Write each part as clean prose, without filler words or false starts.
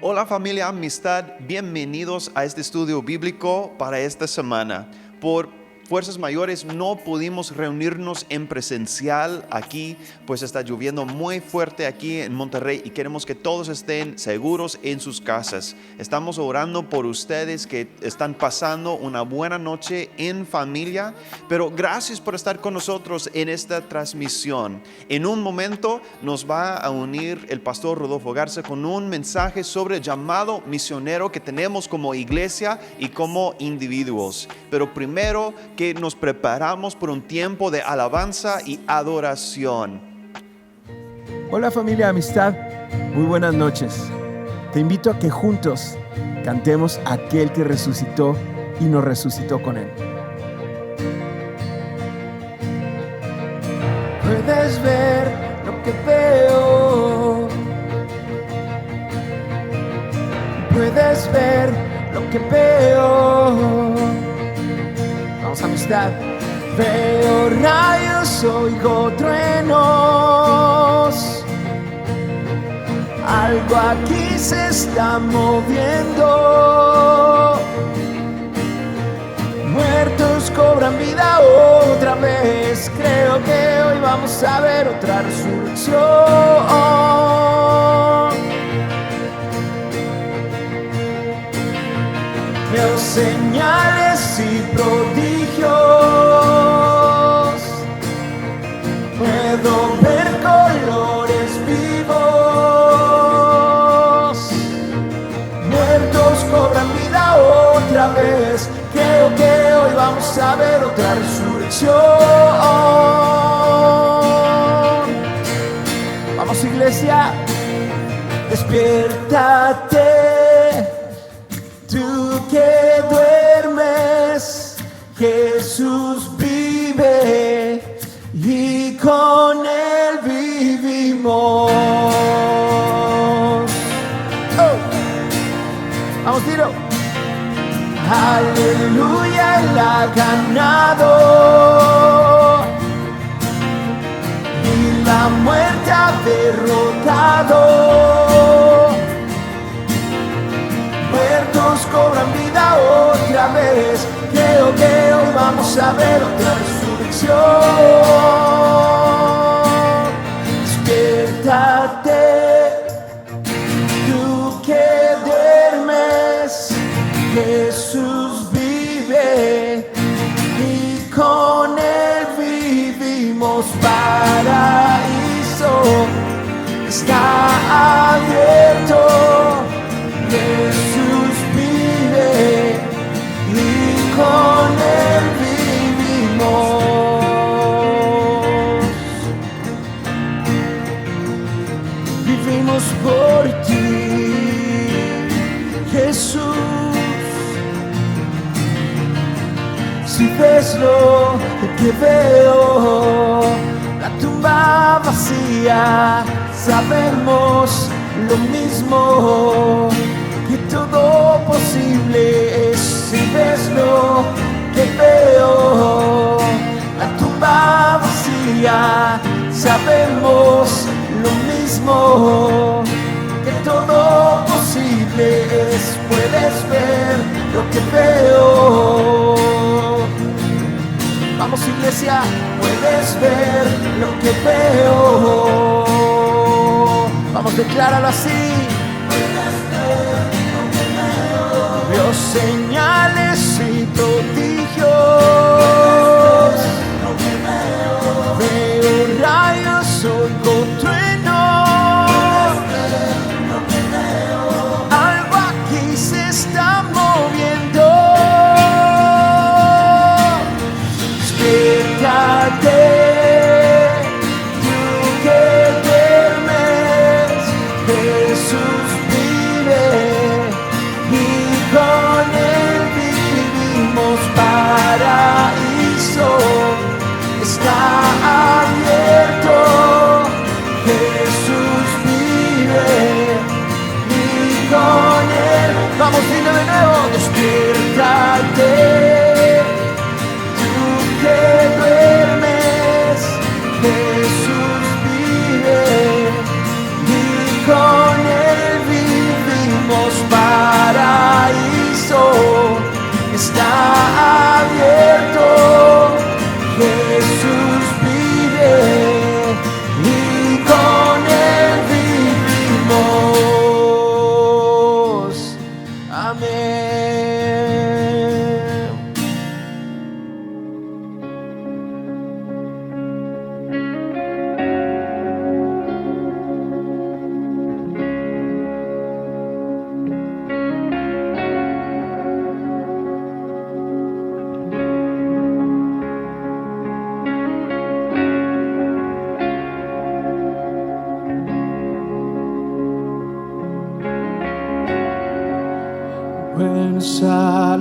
Hola familia Amistad, bienvenidos a este estudio bíblico para esta semana. Por fuerzas mayores no pudimos reunirnos en presencial aquí, pues está lloviendo muy fuerte aquí en Monterrey y queremos que todos estén seguros en sus casas. Estamos orando por ustedes que están pasando una buena noche en familia, pero gracias por estar con nosotros en esta transmisión. En un momento nos va a unir el pastor Rodolfo Garza con un mensaje sobre el llamado misionero que tenemos como iglesia y como individuos. Pero primero que nos preparamos por un tiempo de alabanza y adoración. Hola familia Amistad, muy buenas noches. Te invito a que juntos cantemos a aquel que resucitó y nos resucitó con él. Puedes ver lo que veo, puedes ver lo que veo. Vamos, amistad. Veo rayos, oigo truenos. Algo aquí se está moviendo. Muertos cobran vida otra vez. Creo que hoy vamos a ver otra resurrección. Veo señales y prodigios. Puedo ver colores vivos. Muertos cobran vida otra vez. Creo que hoy vamos a ver otra resurrección. Vamos, iglesia, despiértate. Tú que duermes, Jesús vive y con él vivimos. Oh. Vamos, tiro. Aleluya, él ha ganado y la muerte ha derrotado. Muertos cobran vida otra vez. Creo que hoy vamos a ver otra resurrección. Despiértate, tú que duermes, Jesús vive y con él vivimos. Paraíso está abierto. Jesús vive y con él vivimos. Vivimos por ti, Jesús. Si ves lo que veo, la tumba vacía, sabemos lo mismo, que todo posible es. Si ves lo que veo, la tumba vacía, sabemos lo mismo, que todo posible es. Puedes ver lo que veo. Vamos, iglesia, puedes ver lo que veo. Vamos, decláralo así. Veo señales y prodigios. Veo rayos, oigo truenos. Algo aquí se está moviendo. Despiértate, tú que duermes, Jesús vive y con él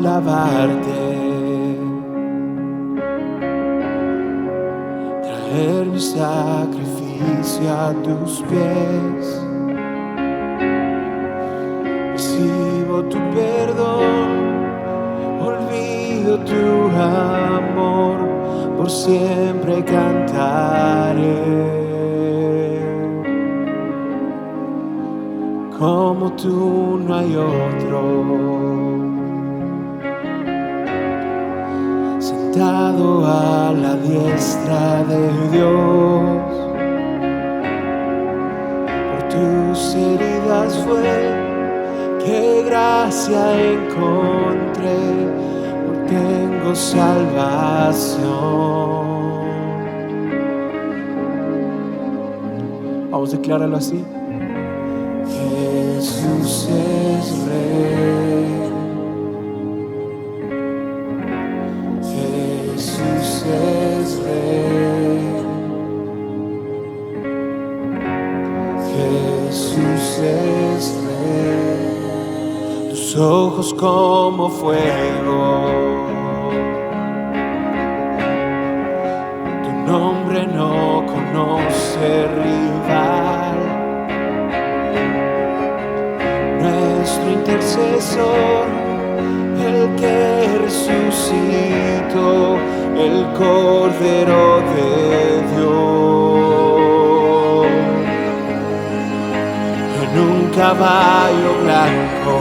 alabarte, traer mi sacrificio a tus pies. Recibo tu perdón, olvido tu amor, por siempre cantaré. Como tú no hay otro, sentado a la diestra de Dios. Por tus heridas fue que gracia encontré, por tengo salvación. Vamos a declararlo así. Jesús es Rey, Jesús es Rey, Jesús es Rey. Tus ojos como fuego, tu nombre no conoce rival. Nuestro intercesor, el que resucitó, el Cordero de Dios. En un caballo blanco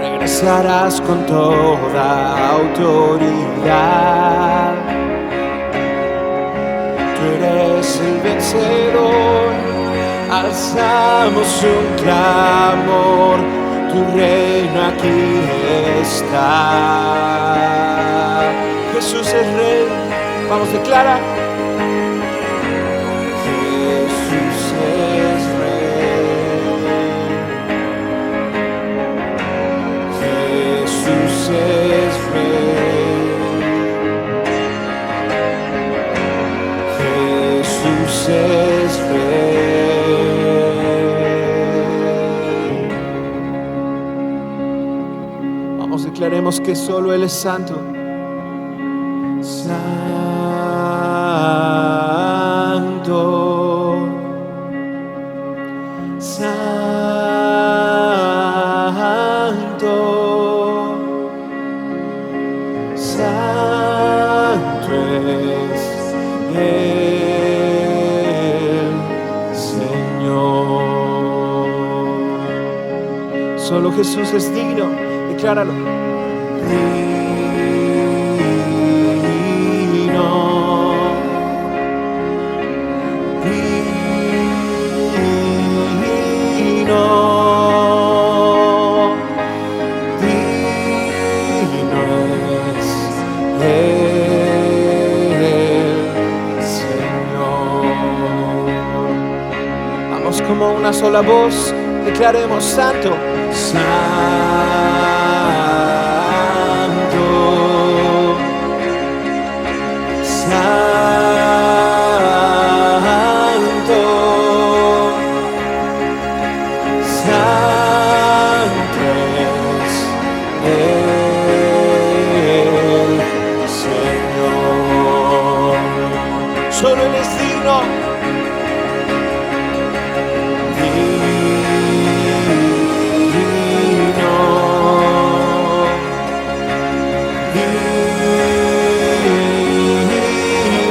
regresarás con toda autoridad. Tú eres el vencedor, alzamos un clamor, tu reino aquí está. Jesús es Rey, vamos, declara. Jesús es Rey, Jesús es Rey, Jesús es Rey. Declaremos que solo Él es santo. Santo, santo, santo es el Señor. Solo Jesús es digno. Decláralo. Digno, digno, digno es el Señor. Vamos como una sola voz, declaremos santo, santo. Solo Él es digno. Digno, digno,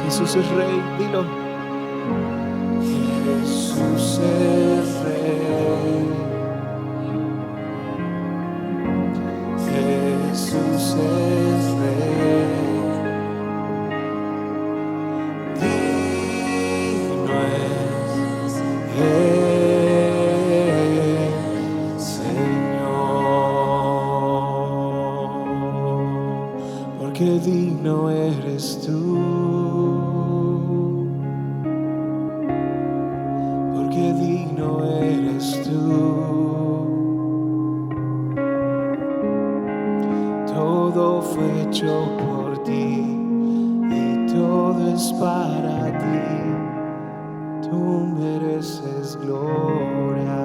Jesús es Rey, dilo. Jesús es Rey. Jesús es Rey. Digno es el Señor, porque digno eres tú. Porque digno eres tú. Todo fue hecho por ti y todo es para ti. Tú mereces gloria.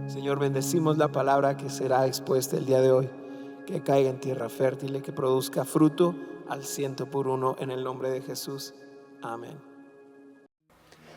Señor, bendecimos la palabra que será expuesta el día de hoy, que caiga en tierra fértil y que produzca fruto al 100% en el nombre de Jesús. Amén.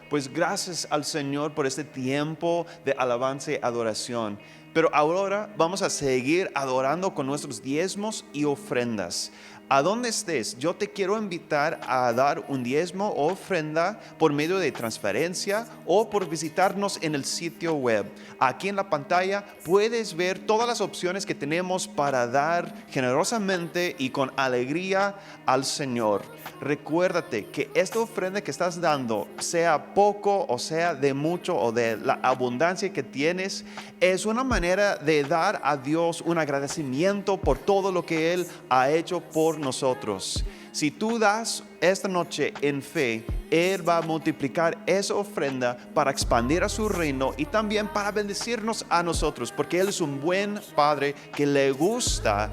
Pues gracias al Señor por este tiempo de alabanza y adoración. Pero ahora vamos a seguir adorando con nuestros diezmos y ofrendas. A donde estés, yo te quiero invitar a dar un diezmo o ofrenda por medio de transferencia o por visitarnos en el sitio web. Aquí en la pantalla puedes ver todas las opciones que tenemos para dar generosamente y con alegría al Señor. Recuérdate que esta ofrenda que estás dando, sea poco o sea de mucho o de la abundancia que tienes, es una manera de dar a Dios un agradecimiento por todo lo que Él ha hecho por nosotros. Si tú das esta noche en fe, Él va a multiplicar esa ofrenda para expandir a su reino y también para bendecirnos a nosotros, porque Él es un buen Padre que le gusta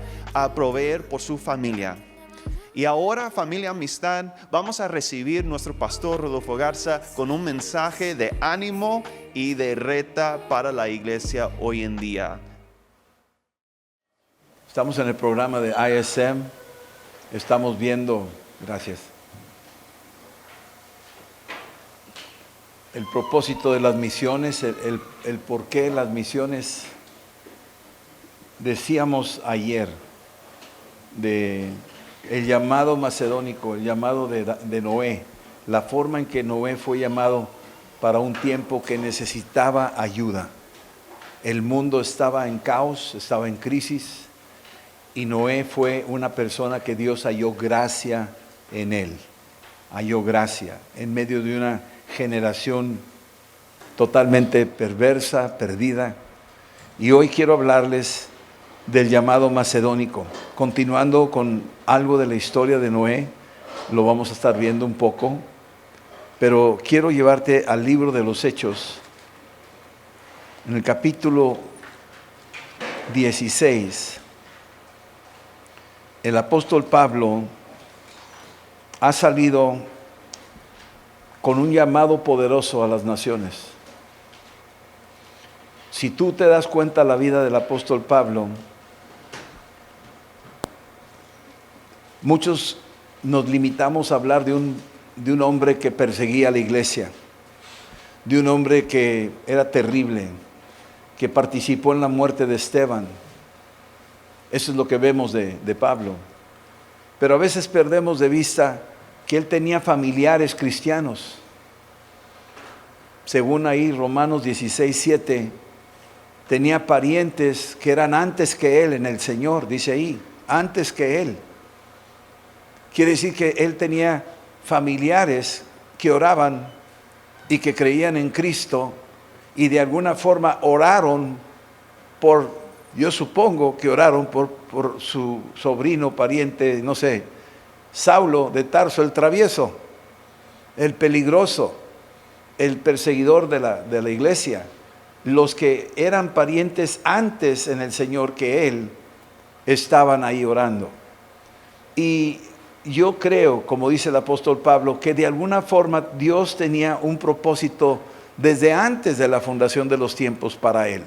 proveer por su familia. Y ahora, familia Amistad, vamos a recibir nuestro pastor Rodolfo Garza con un mensaje de ánimo y de reta para la iglesia hoy en día. Estamos en el programa de ISM, estamos viendo, gracias, el propósito de las misiones, el por qué las misiones. Decíamos ayer de el llamado macedónico, el llamado de Noé, la forma en que Noé fue llamado para un tiempo que necesitaba ayuda. El mundo estaba en caos, estaba en crisis, y Noé fue una persona que Dios halló gracia en él, halló gracia en medio de una generación totalmente perversa, perdida. Y hoy quiero hablarles del llamado macedónico, continuando con algo de la historia de Noé. Lo vamos a estar viendo un poco, pero quiero llevarte al libro de los Hechos, en el capítulo 16. El apóstol Pablo ha salido con un llamado poderoso a las naciones. Si tú te das cuenta la vida del apóstol Pablo, muchos nos limitamos a hablar de un hombre que perseguía a la iglesia, de un hombre que era terrible, que participó en la muerte de Esteban. Eso es lo que vemos de Pablo. Pero a veces perdemos de vista que él tenía familiares cristianos. Según ahí Romanos 16:7, tenía parientes que eran antes que él en el Señor, dice ahí, antes que él. Quiere decir que él tenía familiares que oraban y que creían en Cristo y de alguna forma oraron por, yo supongo que oraron por su sobrino, pariente, no sé, Saulo de Tarso, el travieso, el peligroso, el perseguidor de la iglesia. Los que eran parientes antes en el Señor que él, estaban ahí orando. Y yo creo, como dice el apóstol Pablo, que de alguna forma Dios tenía un propósito desde antes de la fundación de los tiempos para él.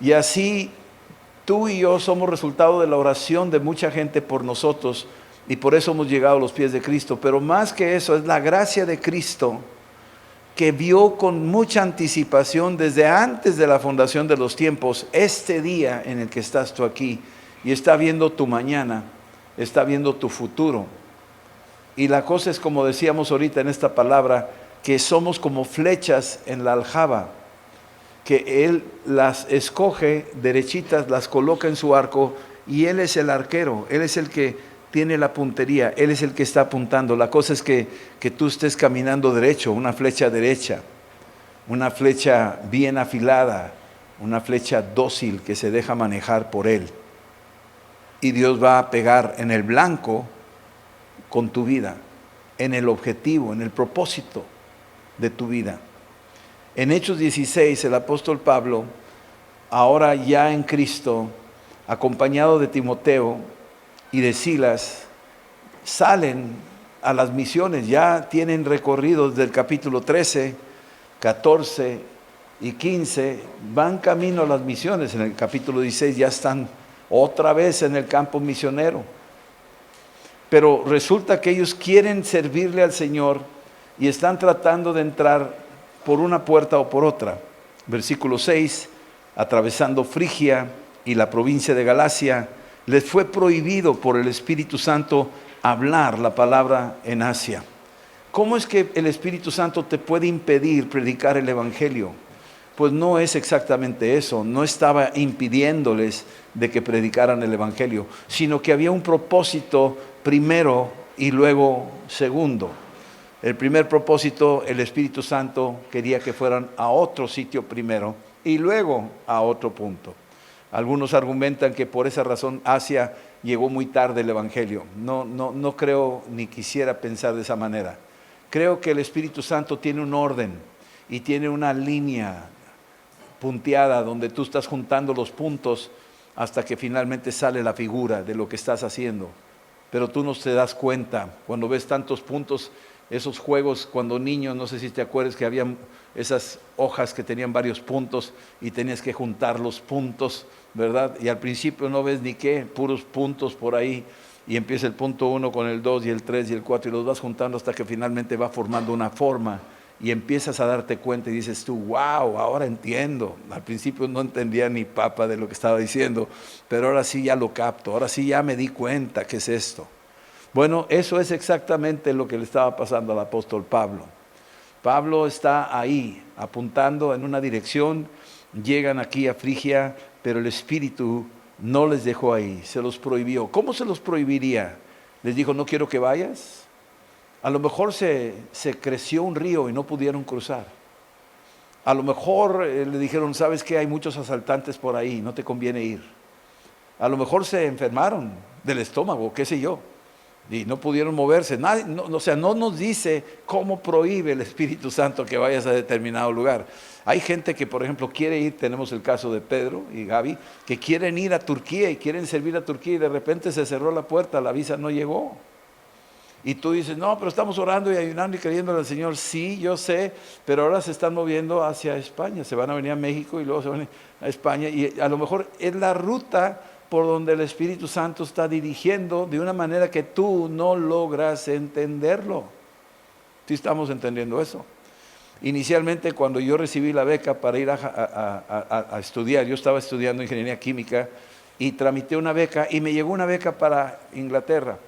Y así tú y yo somos resultado de la oración de mucha gente por nosotros, y por eso hemos llegado a los pies de Cristo. Pero más que eso, es la gracia de Cristo que vio con mucha anticipación desde antes de la fundación de los tiempos este día en el que estás tú aquí y está viendo tu mañana. está viendo tu futuro. Y la cosa es, como decíamos ahorita en esta palabra, que somos como flechas en la aljaba, que Él las escoge derechitas, las coloca en su arco, y Él es el arquero, Él es el que tiene la puntería, Él es el que está apuntando. La cosa es que tú estés caminando derecho, una flecha derecha, una flecha bien afilada, una flecha dócil que se deja manejar por Él. Y Dios va a pegar en el blanco con tu vida, en el objetivo, en el propósito de tu vida. En Hechos 16, el apóstol Pablo, ahora ya en Cristo, acompañado de Timoteo y de Silas, salen a las misiones. Ya tienen recorrido desde el capítulo 13, 14 y 15, van camino a las misiones. En el capítulo 16 ya están otra vez en el campo misionero. Pero resulta que ellos quieren servirle al Señor y están tratando de entrar por una puerta o por otra. Versículo 6, atravesando Frigia y la provincia de Galacia, les fue prohibido por el Espíritu Santo hablar la palabra en Asia. ¿Cómo es que el Espíritu Santo te puede impedir predicar el Evangelio? Pues no es exactamente eso, no estaba impidiéndoles de que predicaran el Evangelio, sino que había un propósito primero y luego segundo. El primer propósito, el Espíritu Santo quería que fueran a otro sitio primero y luego a otro punto. Algunos argumentan que por esa razón Asia llegó muy tarde el Evangelio. No creo ni quisiera pensar de esa manera. Creo que el Espíritu Santo tiene un orden y tiene una línea punteada donde tú estás juntando los puntos hasta que finalmente sale la figura de lo que estás haciendo. Pero tú no te das cuenta cuando ves tantos puntos. Esos juegos cuando niños, no sé si te acuerdas que había esas hojas que tenían varios puntos y tenías que juntar los puntos, ¿verdad? Y al principio no ves ni qué, puros puntos por ahí, y empieza el punto 1 con el 2 y el 3 y el 4 y los vas juntando hasta que finalmente va formando una forma y empiezas a darte cuenta y dices tú, wow, ahora entiendo. Al principio no entendía ni papa de lo que estaba diciendo, pero ahora sí ya lo capto, ahora sí ya me di cuenta qué es esto. Bueno, eso es exactamente lo que le estaba pasando al apóstol Pablo. Pablo está ahí, apuntando en una dirección, llegan aquí a Frigia, pero el Espíritu no les dejó ahí, se los prohibió. ¿Cómo se los prohibiría? Les dijo, no quiero que vayas. A lo mejor se creció un río y no pudieron cruzar. A lo mejor le dijeron, ¿sabes qué? Hay muchos asaltantes por ahí, no te conviene ir. A lo mejor se enfermaron del estómago, qué sé yo. Y no pudieron moverse. No nos dice cómo prohíbe el Espíritu Santo que vayas a determinado lugar. Hay gente que, por ejemplo, quiere ir, tenemos el caso de Pedro y Gaby, que quieren ir a Turquía y quieren servir a Turquía y de repente se cerró la puerta, la visa no llegó. Y tú dices, no, pero estamos orando y ayunando y creyéndole al Señor. Sí, yo sé, pero ahora se están moviendo hacia España. Se van a venir a México y luego se van a España. Y a lo mejor es la ruta por donde el Espíritu Santo está dirigiendo de una manera que tú no logras entenderlo. ¿Sí estamos entendiendo eso? Inicialmente, cuando yo recibí la beca para ir a estudiar, yo estaba estudiando ingeniería química y tramité una beca y me llegó una beca para Inglaterra.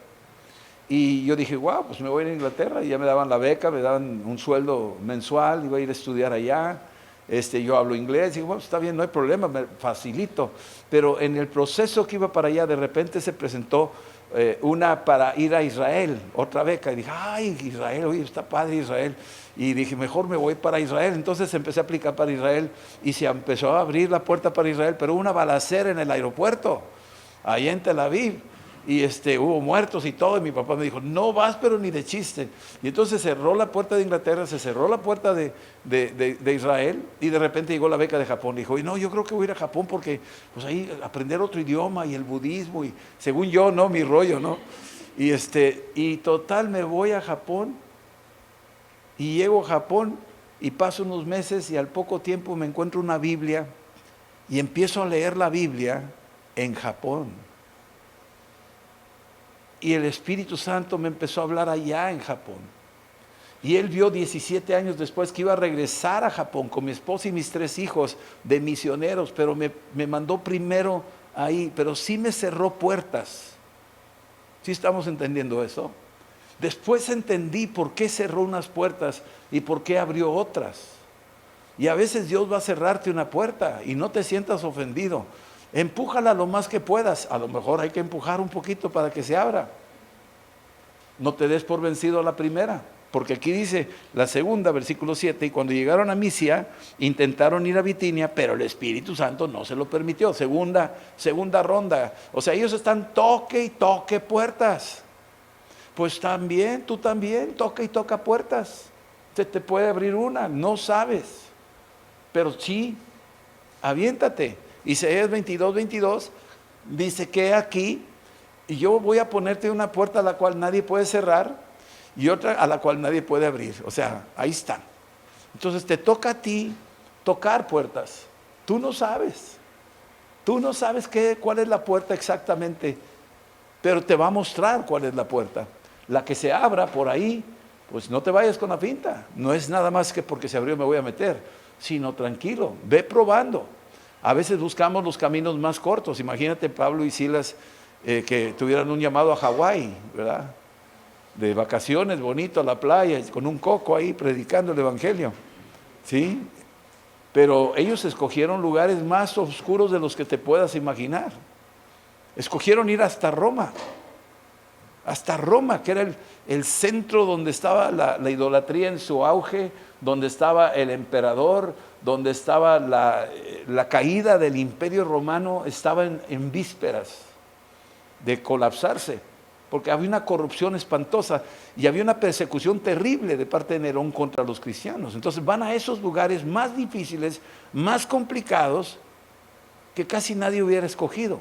Y yo dije, wow, pues me voy a ir a Inglaterra. Y ya me daban la beca, me daban un sueldo mensual, iba a ir a estudiar allá. Yo hablo inglés, y digo, bueno, está bien, no hay problema, me facilito. Pero en el proceso que iba para allá, de repente se presentó una para ir a Israel, otra beca. Y dije, ay, Israel, oye, está padre Israel. Y dije, mejor me voy para Israel. Entonces empecé a aplicar para Israel y se empezó a abrir la puerta para Israel, pero hubo una balacera en el aeropuerto, ahí en Tel Aviv. Y hubo muertos y todo, y mi papá me dijo, no vas pero ni de chiste. Y entonces cerró la puerta de Inglaterra, se cerró la puerta de Israel, y de repente llegó la beca de Japón. Dijo, y no, yo creo que voy a ir a Japón porque pues ahí aprender otro idioma y el budismo, y según yo, no, mi rollo, ¿no? Y total, me voy a Japón, y llego a Japón, y paso unos meses, y al poco tiempo me encuentro una Biblia, y empiezo a leer la Biblia en Japón. Y el Espíritu Santo me empezó a hablar allá en Japón. Y él vio 17 años después que iba a regresar a Japón con mi esposa y mis 3 hijos de misioneros, pero me mandó primero ahí, pero sí me cerró puertas. ¿Sí estamos entendiendo eso? Después entendí por qué cerró unas puertas y por qué abrió otras. Y a veces Dios va a cerrarte una puerta y no te sientas ofendido. Empújala lo más que puedas. A lo mejor hay que empujar un poquito para que se abra. No te des por vencido a la primera. Porque aquí dice la segunda, versículo 7, y cuando llegaron a Misia, intentaron ir a Bitinia, pero el Espíritu Santo no se lo permitió. Segunda ronda. O sea, ellos están toque y toque puertas. Pues también, tú también, toca y toca puertas. Se te puede abrir una, no sabes. Pero sí, aviéntate. Isaías 22 dice que aquí, y yo voy a ponerte una puerta a la cual nadie puede cerrar, y otra a la cual nadie puede abrir. O sea, ahí están. Entonces te toca a ti tocar puertas. Tú no sabes cuál es la puerta exactamente, pero te va a mostrar cuál es la puerta. La que se abra por ahí, pues no te vayas con la finta. No es nada más que porque se abrió me voy a meter, sino tranquilo, ve probando. A veces buscamos los caminos más cortos. Imagínate Pablo y Silas que tuvieran un llamado a Hawái, ¿verdad? De vacaciones, bonito, a la playa, con un coco ahí predicando el evangelio, ¿sí? Pero ellos escogieron lugares más oscuros de los que te puedas imaginar. Escogieron ir hasta Roma, que era el centro donde estaba la idolatría en su auge, donde estaba el emperador, donde estaba la caída del imperio romano, estaba en vísperas de colapsarse, porque había una corrupción espantosa y había una persecución terrible de parte de Nerón contra los cristianos. Entonces van a esos lugares más difíciles, más complicados, que casi nadie hubiera escogido.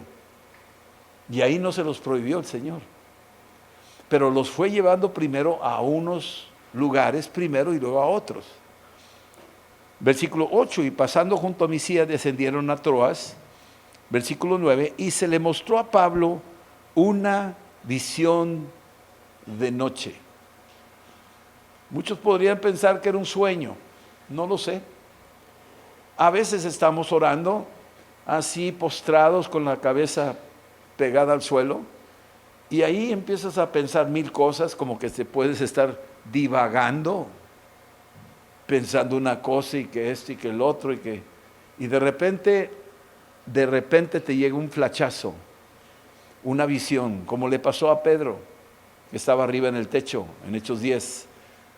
Y ahí no se los prohibió el Señor. Pero los fue llevando primero a unos lugares primero y luego a otros. Versículo 8, y pasando junto a Misia descendieron a Troas. Versículo 9, y se le mostró a Pablo una visión de noche. Muchos podrían pensar que era un sueño, no lo sé. A veces estamos orando así postrados con la cabeza pegada al suelo y ahí empiezas a pensar mil cosas, como que te puedes estar divagando, pensando una cosa y que esto y que el otro y de repente te llega un flachazo, una visión, como le pasó a Pedro, que estaba arriba en el techo, en Hechos 10,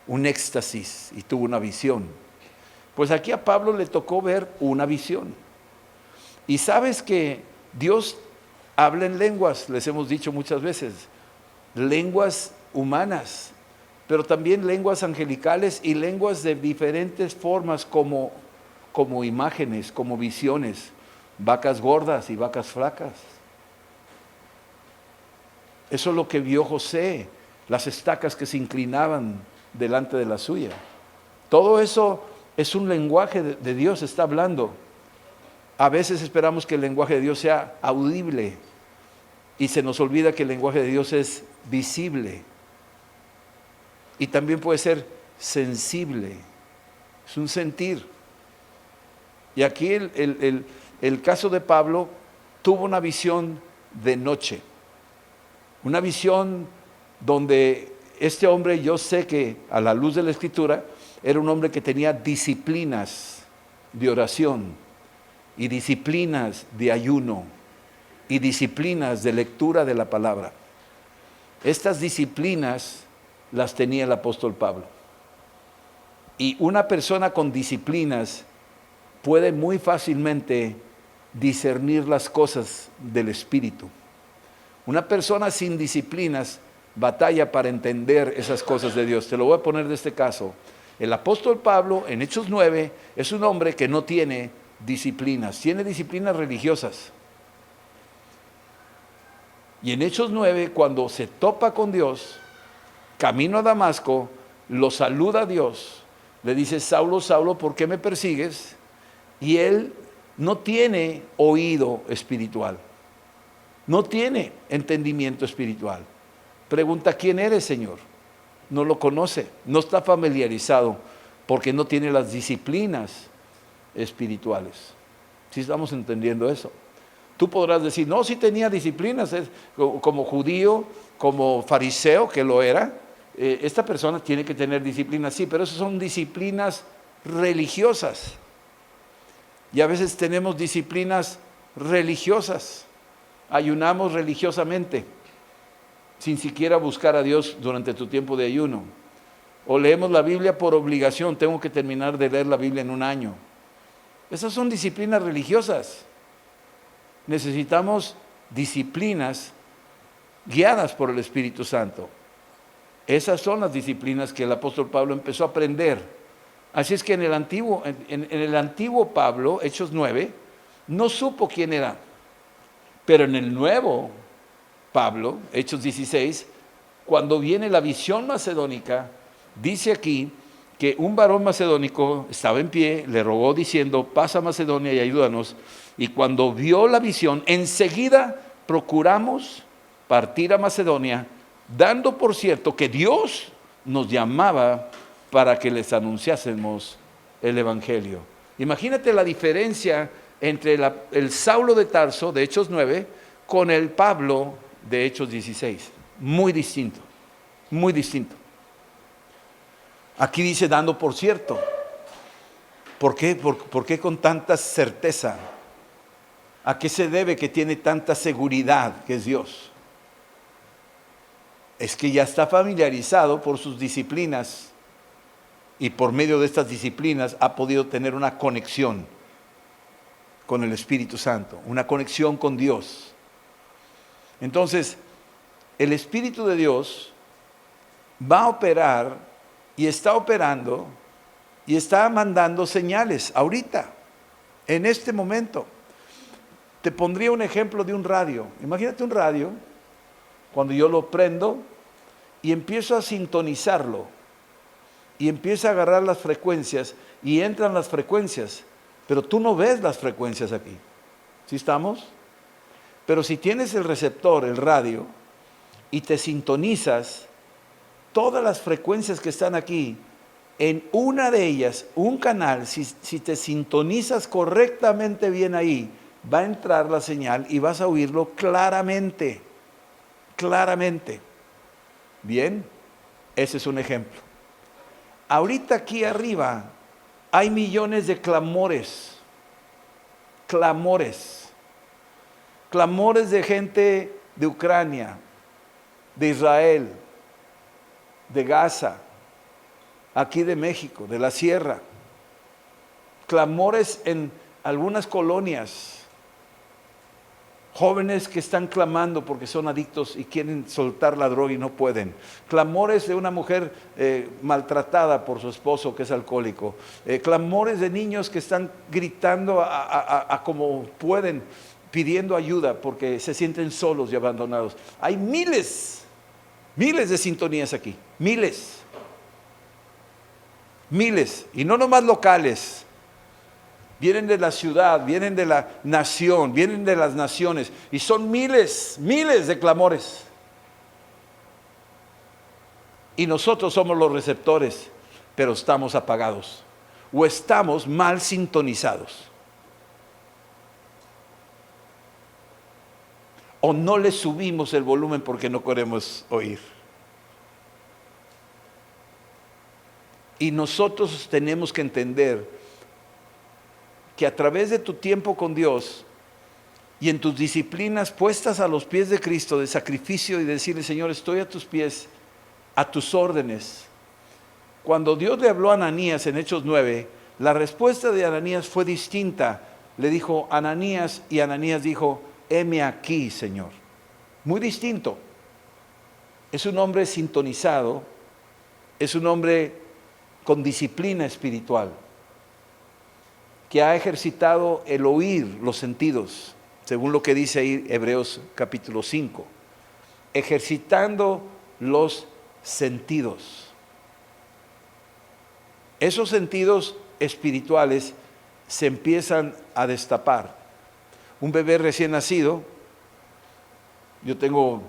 un éxtasis y tuvo una visión. Pues aquí a Pablo le tocó ver una visión. Y sabes que Dios habla en lenguas, les hemos dicho muchas veces, lenguas humanas, pero también lenguas angelicales y lenguas de diferentes formas como imágenes, como visiones, vacas gordas y vacas flacas. Eso es lo que vio José, las estacas que se inclinaban delante de la suya. Todo eso es un lenguaje de Dios, está hablando. A veces esperamos que el lenguaje de Dios sea audible y se nos olvida que el lenguaje de Dios es visible y también puede ser sensible, es un sentir. Y aquí el caso de Pablo tuvo una visión de noche. Una visión donde este hombre, yo sé que a la luz de la Escritura, era un hombre que tenía disciplinas de oración y disciplinas de ayuno y disciplinas de lectura de la palabra. Estas disciplinas las tenía el apóstol Pablo. Y una persona con disciplinas puede muy fácilmente discernir las cosas del Espíritu. Una persona sin disciplinas batalla para entender esas cosas de Dios. Te lo voy a poner de este caso. El apóstol Pablo, en Hechos 9, es un hombre que no tiene disciplinas, tiene disciplinas religiosas. Y en Hechos 9, cuando se topa con Dios, camino a Damasco, lo saluda a Dios, le dice: Saulo, Saulo, ¿por qué me persigues? Y él no tiene oído espiritual. No tiene entendimiento espiritual. Pregunta: ¿quién eres, Señor? No lo conoce, no está familiarizado porque no tiene las disciplinas espirituales. ¿Sí estamos entendiendo eso? Tú podrás decir, no, sí tenía disciplinas, como judío, como fariseo, que lo era. Esta persona tiene que tener disciplinas, sí, pero esas son disciplinas religiosas. Y a veces tenemos disciplinas religiosas. Ayunamos religiosamente, sin siquiera buscar a Dios durante tu tiempo de ayuno. O leemos la Biblia por obligación, tengo que terminar de leer la Biblia en un año. Esas son disciplinas religiosas. Necesitamos disciplinas guiadas por el Espíritu Santo. Esas son las disciplinas que el apóstol Pablo empezó a aprender. Así es que en el antiguo Pablo, Hechos 9, no supo quién era. Pero en el nuevo Pablo, Hechos 16, cuando viene la visión macedónica, dice aquí que un varón macedónico estaba en pie, le rogó diciendo, pasa a Macedonia y ayúdanos. Y cuando vio la visión, enseguida procuramos partir a Macedonia, dando por cierto que Dios nos llamaba para que les anunciásemos el Evangelio. Imagínate la diferencia entre el Saulo de Tarso, de Hechos 9, con el Pablo de Hechos 16. Muy distinto, muy distinto. Aquí dice dando por cierto. ¿Por qué? ¿Por qué con tanta certeza? ¿A qué se debe que tiene tanta seguridad que es Dios? Es que ya está familiarizado por sus disciplinas y por medio de estas disciplinas ha podido tener una conexión con el Espíritu Santo, una conexión con Dios. Entonces, el Espíritu de Dios va a operar y está operando y está mandando señales ahorita, en este momento. Te pondría un ejemplo de un radio. Imagínate un radio, cuando yo lo prendo y empiezo a sintonizarlo y empiezo a agarrar las frecuencias y entran las frecuencias, pero tú no ves las frecuencias aquí. ¿Sí estamos? Pero si tienes el receptor, el radio, y te sintonizas, todas las frecuencias que están aquí, en una de ellas, un canal, si te sintonizas correctamente bien ahí, va a entrar la señal y vas a oírlo claramente, claramente. Bien, ese es un ejemplo. Ahorita aquí arriba hay millones de clamores de gente de Ucrania, de Israel, de Gaza, aquí de México, de la sierra. Clamores en algunas colonias. Jóvenes que están clamando porque son adictos y quieren soltar la droga y no pueden. Clamores de una mujer maltratada por su esposo que es alcohólico. Clamores de niños que están gritando a como pueden, pidiendo ayuda porque se sienten solos y abandonados. Hay miles de sintonías aquí. Miles. Y no nomás locales. Vienen de la ciudad, vienen de la nación, vienen de las naciones. Y son miles de clamores. Y nosotros somos los receptores, pero estamos apagados. O estamos mal sintonizados. O no le subimos el volumen porque no queremos oír. Y nosotros tenemos que entender que a través de tu tiempo con Dios y en tus disciplinas puestas a los pies de Cristo de sacrificio y decirle, Señor, estoy a tus pies, a tus órdenes. Cuando Dios le habló a Ananías en Hechos 9, la respuesta de Ananías fue distinta. Le dijo Ananías y Ananías dijo, heme aquí, Señor. Muy distinto. Es un hombre sintonizado, es un hombre con disciplina espiritual, que ha ejercitado el oír los sentidos, según lo que dice ahí Hebreos capítulo 5, ejercitando los sentidos. Esos sentidos espirituales se empiezan a destapar. Un bebé recién nacido, yo tengo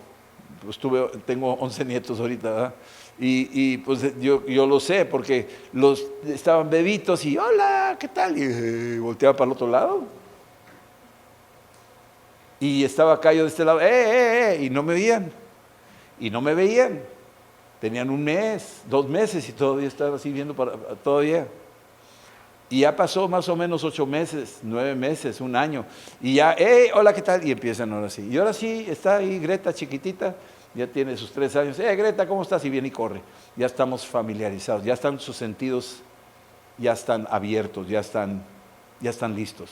11 nietos ahorita, ¿verdad? Y pues yo lo sé porque estaban bebitos y hola, ¿qué tal? Y volteaba para el otro lado. Y estaba acá yo de este lado, y no me veían. Y no me veían. Tenían 1 mes, 2 meses y todavía estaba así viendo todavía. Y ya pasó más o menos 8 meses, 9 meses, 1 año. Y ya, hola, ¿qué tal? Y empiezan ahora sí. Y ahora sí, está ahí Greta chiquitita, ya tiene sus 3 años. Greta, ¿cómo estás? Y viene y corre. Ya estamos familiarizados, ya están sus sentidos, ya están abiertos, ya están listos.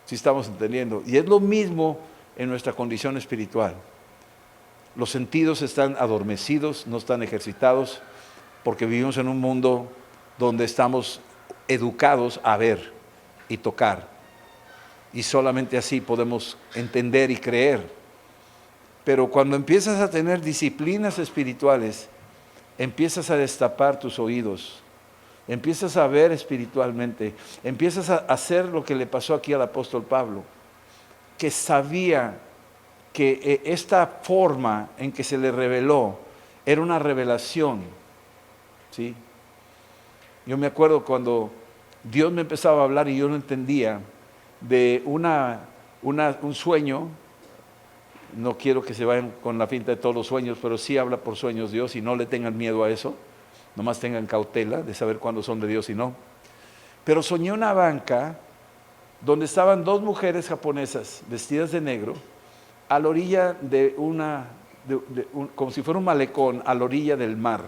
Sí estamos entendiendo. Y es lo mismo en nuestra condición espiritual. Los sentidos están adormecidos, no están ejercitados, porque vivimos en un mundo donde estamos educados a ver y tocar. Y solamente así podemos entender y creer. Pero cuando empiezas a tener disciplinas espirituales, empiezas a destapar tus oídos, empiezas a ver espiritualmente, empiezas a hacer lo que le pasó aquí al apóstol Pablo, que sabía que esta forma en que se le reveló era una revelación, ¿sí? Yo me acuerdo cuando Dios me empezaba a hablar y yo no entendía de un sueño. No quiero que se vayan con la finta de todos los sueños, pero sí habla por sueños Dios y no le tengan miedo a eso. Nomás tengan cautela de saber cuándo son de Dios y no. Pero soñé una banca donde estaban 2 mujeres japonesas vestidas de negro a la orilla de como si fuera un malecón, a la orilla del mar.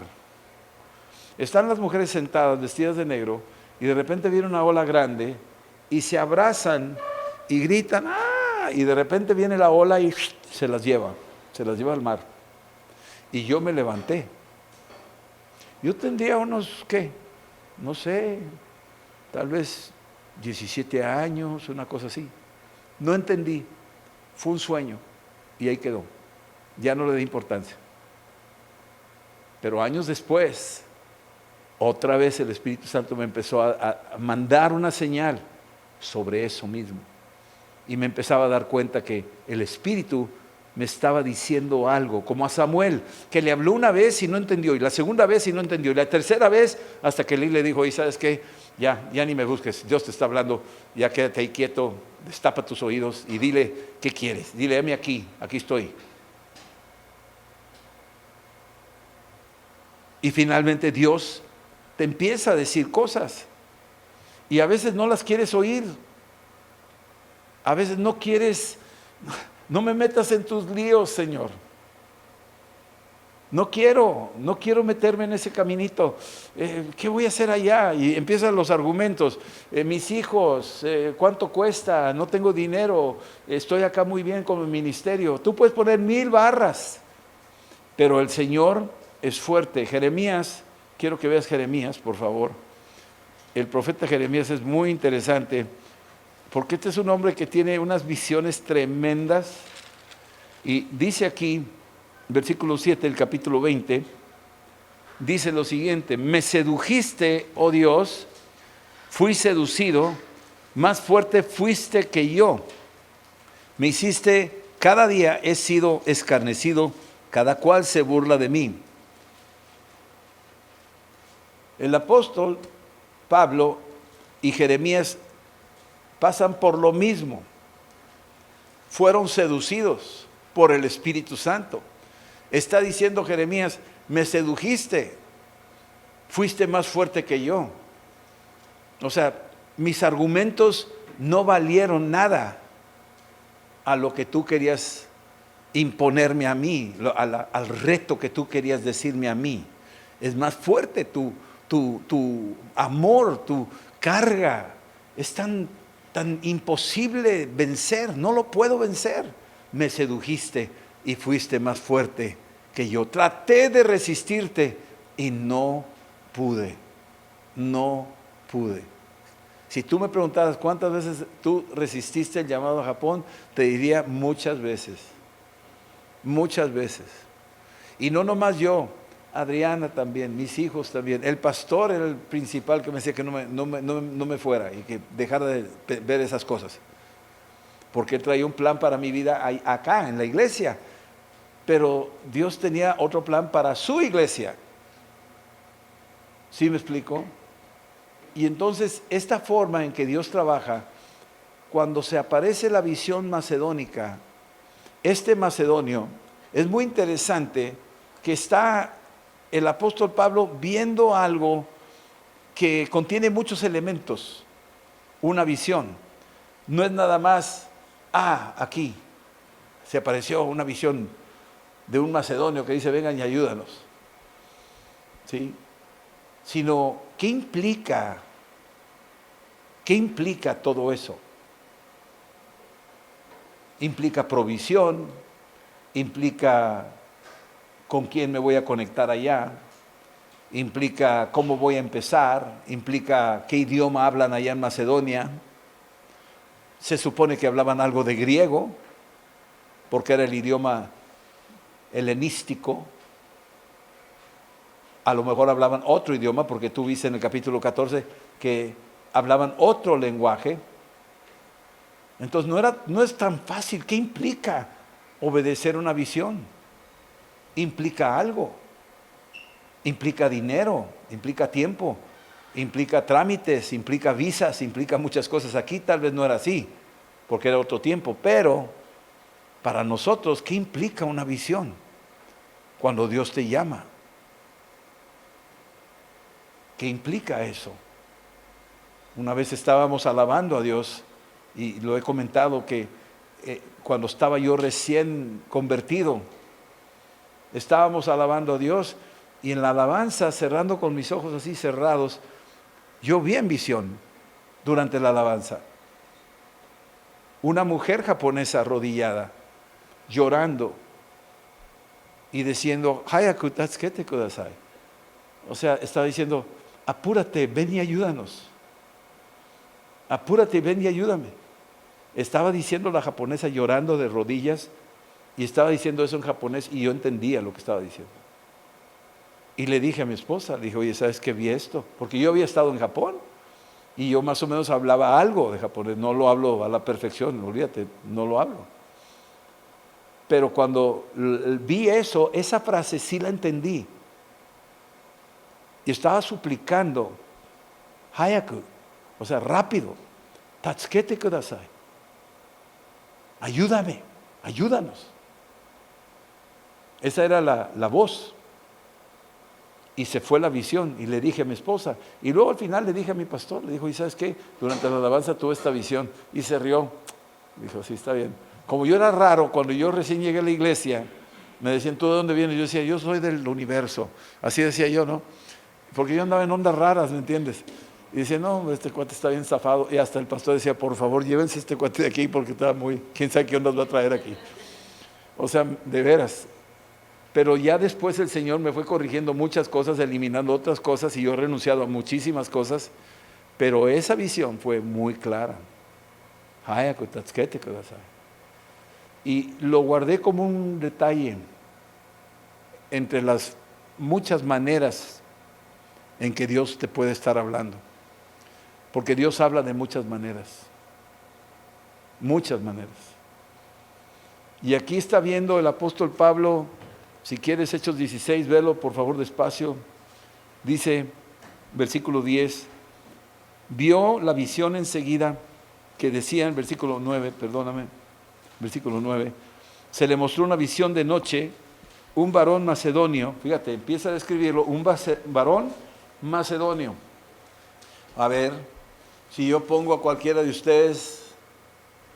Están las mujeres sentadas vestidas de negro y de repente viene una ola grande y se abrazan y gritan, ¡ah! Y de repente viene la ola y se las lleva al mar. Y yo me levanté. Yo tendría unos, no sé, tal vez 17 años, una cosa así. No entendí, fue un sueño y ahí quedó. Ya no le di importancia. Pero años después, otra vez el Espíritu Santo me empezó a mandar una señal sobre eso mismo. Y me empezaba a dar cuenta que el Espíritu me estaba diciendo algo, como a Samuel, que le habló una vez y no entendió, y la segunda vez y no entendió, y la tercera vez hasta que Eli le dijo, y sabes qué, ya ni me busques, Dios te está hablando, ya quédate ahí quieto, destapa tus oídos y dile, ¿qué quieres? Dile, heme aquí estoy. Y finalmente Dios te empieza a decir cosas, y a veces no las quieres oír, a veces no quieres. No me metas en tus líos, Señor. No quiero meterme en ese caminito. ¿Qué voy a hacer allá? Y empiezan los argumentos. Mis hijos, ¿cuánto cuesta? No tengo dinero. Estoy acá muy bien con mi ministerio. Tú puedes poner 1000 barras, pero el Señor es fuerte. Jeremías, quiero que veas Jeremías, por favor. El profeta Jeremías es muy interesante, porque este es un hombre que tiene unas visiones tremendas. Y dice aquí, versículo 7 del capítulo 20, dice lo siguiente: me sedujiste, oh Dios, fui seducido, más fuerte fuiste que yo. Me hiciste, cada día he sido escarnecido, cada cual se burla de mí. El apóstol Pablo y Jeremías pasan por lo mismo. Fueron seducidos por el Espíritu Santo. Está diciendo Jeremías, me sedujiste, fuiste más fuerte que yo. O sea, mis argumentos no valieron nada a lo que tú querías imponerme a mí, al reto que tú querías decirme a mí. Es más fuerte tu amor, tu carga. Es tan imposible vencer, no lo puedo vencer. Me sedujiste y fuiste más fuerte que yo. Traté de resistirte y no pude. Si tú me preguntaras cuántas veces tú resististe el llamado a Japón, te diría muchas veces. Y no nomás yo, Adriana también, mis hijos también. El pastor era el principal que me decía que no me fuera y que dejara de ver esas cosas. Porque él traía un plan para mi vida acá, en la iglesia. Pero Dios tenía otro plan para su iglesia. ¿Sí me explico? Y entonces, esta forma en que Dios trabaja, cuando se aparece la visión macedónica, este macedonio, es muy interesante que está el apóstol Pablo viendo algo que contiene muchos elementos, una visión. No es nada más, aquí se apareció una visión de un macedonio que dice, vengan y ayúdanos. ¿Sí? Sino, ¿qué implica todo eso? Implica provisión, implica con quién me voy a conectar allá, implica cómo voy a empezar, implica qué idioma hablan allá en Macedonia. Se supone que hablaban algo de griego, porque era el idioma helenístico. A lo mejor hablaban otro idioma, porque tú viste en el capítulo 14 que hablaban otro lenguaje. Entonces no es tan fácil. ¿Qué implica obedecer una visión? Implica algo. Implica dinero, implica tiempo, implica trámites, implica visas, implica muchas cosas. Aquí tal vez no era así, porque era otro tiempo, pero para nosotros, ¿qué implica una visión? Cuando Dios te llama, ¿qué implica eso? Una vez estábamos alabando a Dios, y lo he comentado que cuando estaba yo recién convertido, estábamos alabando a Dios, y en la alabanza, cerrando con mis ojos así cerrados, yo vi en visión durante la alabanza una mujer japonesa arrodillada, llorando y diciendo, "Hayaku tatsukete kudasai". O sea, estaba diciendo, apúrate, ven y ayúdanos. Apúrate, ven y ayúdame. Estaba diciendo la japonesa llorando de rodillas, y estaba diciendo eso en japonés, y yo entendía lo que estaba diciendo. Y le dije a mi esposa, le dije, oye, ¿sabes qué vi esto? Porque yo había estado en Japón, y yo más o menos hablaba algo de japonés. No lo hablo a la perfección, olvídate, no lo hablo. Pero cuando vi eso, esa frase sí la entendí. Y estaba suplicando, hayaku, o sea, rápido, tatsukete kudasai. Ayúdame, ayúdanos. Esa era la voz. Y se fue la visión, y le dije a mi esposa, y luego al final le dije a mi pastor, le dijo, ¿y sabes qué? Durante la alabanza tuve esta visión, y se rió. Dijo, sí, está bien. Como yo era raro, cuando yo recién llegué a la iglesia, me decían, ¿tú de dónde vienes? Yo decía, yo soy del universo. Así decía yo, ¿no? Porque yo andaba en ondas raras, ¿me entiendes? Y decía, no, este cuate está bien zafado. Y hasta el pastor decía, por favor, llévense este cuate de aquí, porque está muy, quién sabe qué ondas va a traer aquí. O sea, de veras. Pero ya después el Señor me fue corrigiendo muchas cosas, eliminando otras cosas, y yo he renunciado a muchísimas cosas, pero esa visión fue muy clara. Y lo guardé como un detalle entre las muchas maneras en que Dios te puede estar hablando. Porque Dios habla de muchas maneras. Muchas maneras. Y aquí está viendo el apóstol Pablo. Si quieres, Hechos 16, velo por favor despacio. Dice, versículo 10, vio la visión enseguida que decía en versículo 9, versículo 9, se le mostró una visión de noche, un varón macedonio, fíjate, empieza a describirlo, un varón macedonio. A ver, si yo pongo a cualquiera de ustedes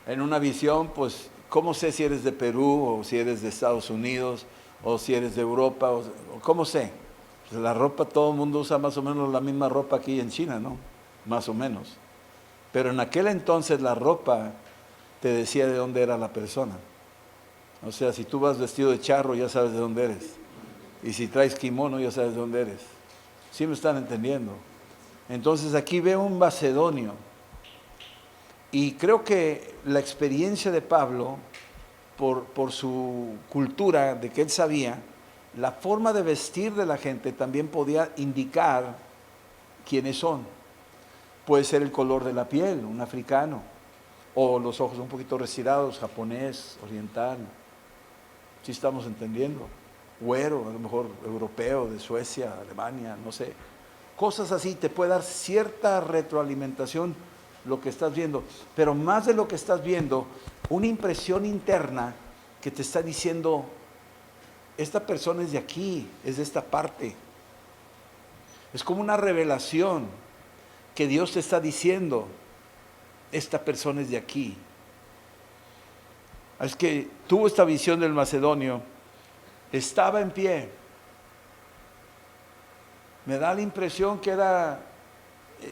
en una visión, pues, ¿cómo sé si eres de Perú o si eres de Estados Unidos? O si eres de Europa, o ¿cómo sé? Pues la ropa, todo el mundo usa más o menos la misma ropa aquí en China, ¿no? Más o menos. Pero en aquel entonces la ropa te decía de dónde era la persona. O sea, si tú vas vestido de charro, ya sabes de dónde eres. Y si traes kimono, ya sabes de dónde eres. ¿Sí me están entendiendo? Entonces aquí veo un macedonio. Y creo que la experiencia de Pablo, por su cultura, de que él sabía, la forma de vestir de la gente también podía indicar quiénes son. Puede ser el color de la piel, un africano, o los ojos un poquito retirados, japonés, oriental. ¿Sí estamos entendiendo? Güero, a lo mejor europeo, de Suecia, Alemania, no sé. Cosas así te puede dar cierta retroalimentación lo que estás viendo, pero más de lo que estás viendo, una impresión interna que te está diciendo, esta persona es de aquí, es de esta parte. Es como una revelación que Dios te está diciendo, esta persona es de aquí. Es que tuvo esta visión del macedonio, estaba en pie. Me da la impresión que era,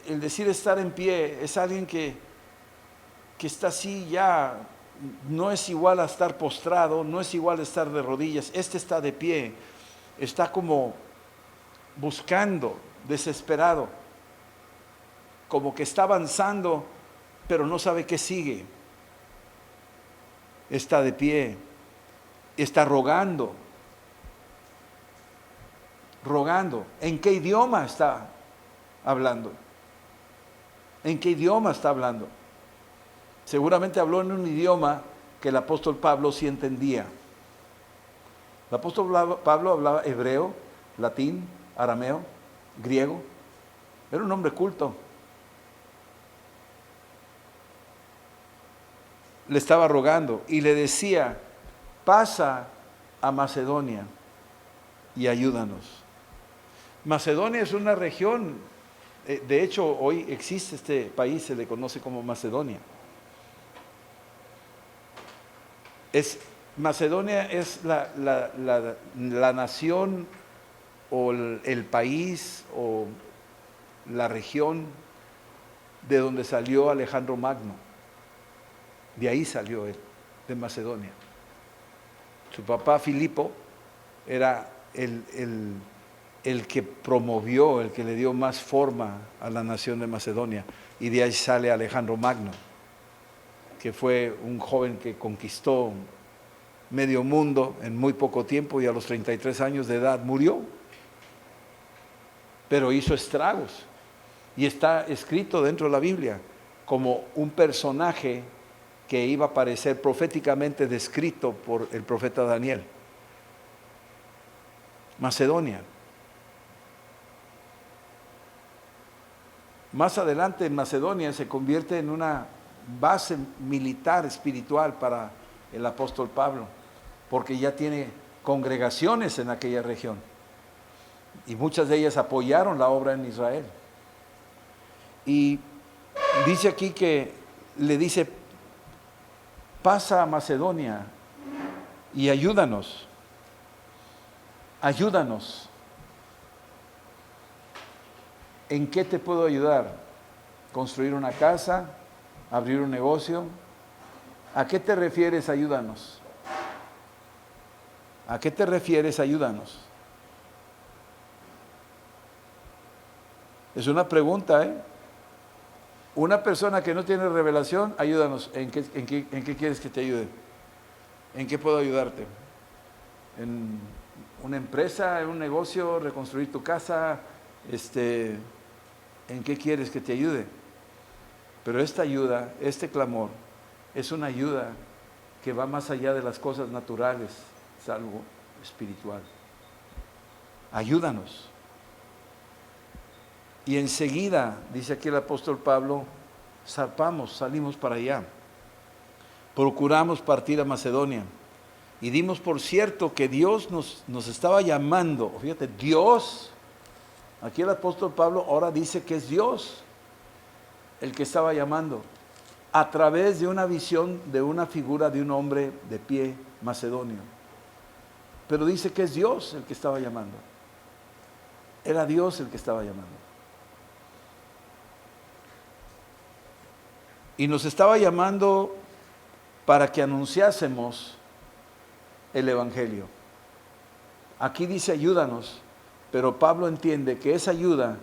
el decir estar en pie, es alguien que está así ya, no es igual a estar postrado, no es igual a estar de rodillas. Este está de pie, está como buscando, desesperado, como que está avanzando, pero no sabe qué sigue. Está de pie, está rogando. ¿En qué idioma está hablando? ¿En qué idioma está hablando? Seguramente habló en un idioma que el apóstol Pablo sí entendía. El apóstol Pablo hablaba hebreo, latín, arameo, griego. Era un hombre culto. Le estaba rogando y le decía, pasa a Macedonia y ayúdanos. Macedonia es una región, de hecho hoy existe este país, se le conoce como Macedonia. Macedonia es la nación o el país o la región de donde salió Alejandro Magno. De ahí salió él, de Macedonia. Su papá Filipo era el que promovió, el que le dio más forma a la nación de Macedonia. Y de ahí sale Alejandro Magno, que fue un joven que conquistó medio mundo en muy poco tiempo y a los 33 años de edad murió. Pero hizo estragos y está escrito dentro de la Biblia como un personaje que iba a aparecer proféticamente descrito por el profeta Daniel. Macedonia. Más adelante Macedonia se convierte en una base militar espiritual para el apóstol Pablo, porque ya tiene congregaciones en aquella región y muchas de ellas apoyaron la obra en Israel. Y dice aquí que le dice, pasa a Macedonia y ayúdanos. ¿En qué te puedo ayudar? ¿Construir una casa? ¿Abrir un negocio? ¿A qué te refieres? Ayúdanos. ¿A qué te refieres? Ayúdanos. Es una pregunta, ¿eh? Una persona que no tiene revelación, ayúdanos. ¿En qué quieres que te ayude? ¿En qué puedo ayudarte? ¿En una empresa, en un negocio, reconstruir tu casa? ¿En qué quieres que te ayude? Pero esta ayuda, este clamor, es una ayuda que va más allá de las cosas naturales, es algo espiritual. Ayúdanos. Y enseguida, dice aquí el apóstol Pablo, salimos para allá. Procuramos partir a Macedonia. Y dimos por cierto que Dios nos estaba llamando. Fíjate, Dios, aquí el apóstol Pablo ahora dice que es Dios el que estaba llamando, a través de una visión de una figura de un hombre de pie macedonio. Pero dice que es Dios el que estaba llamando. Era Dios el que estaba llamando. Y nos estaba llamando para que anunciásemos el Evangelio. Aquí dice ayúdanos, pero Pablo entiende que esa ayuda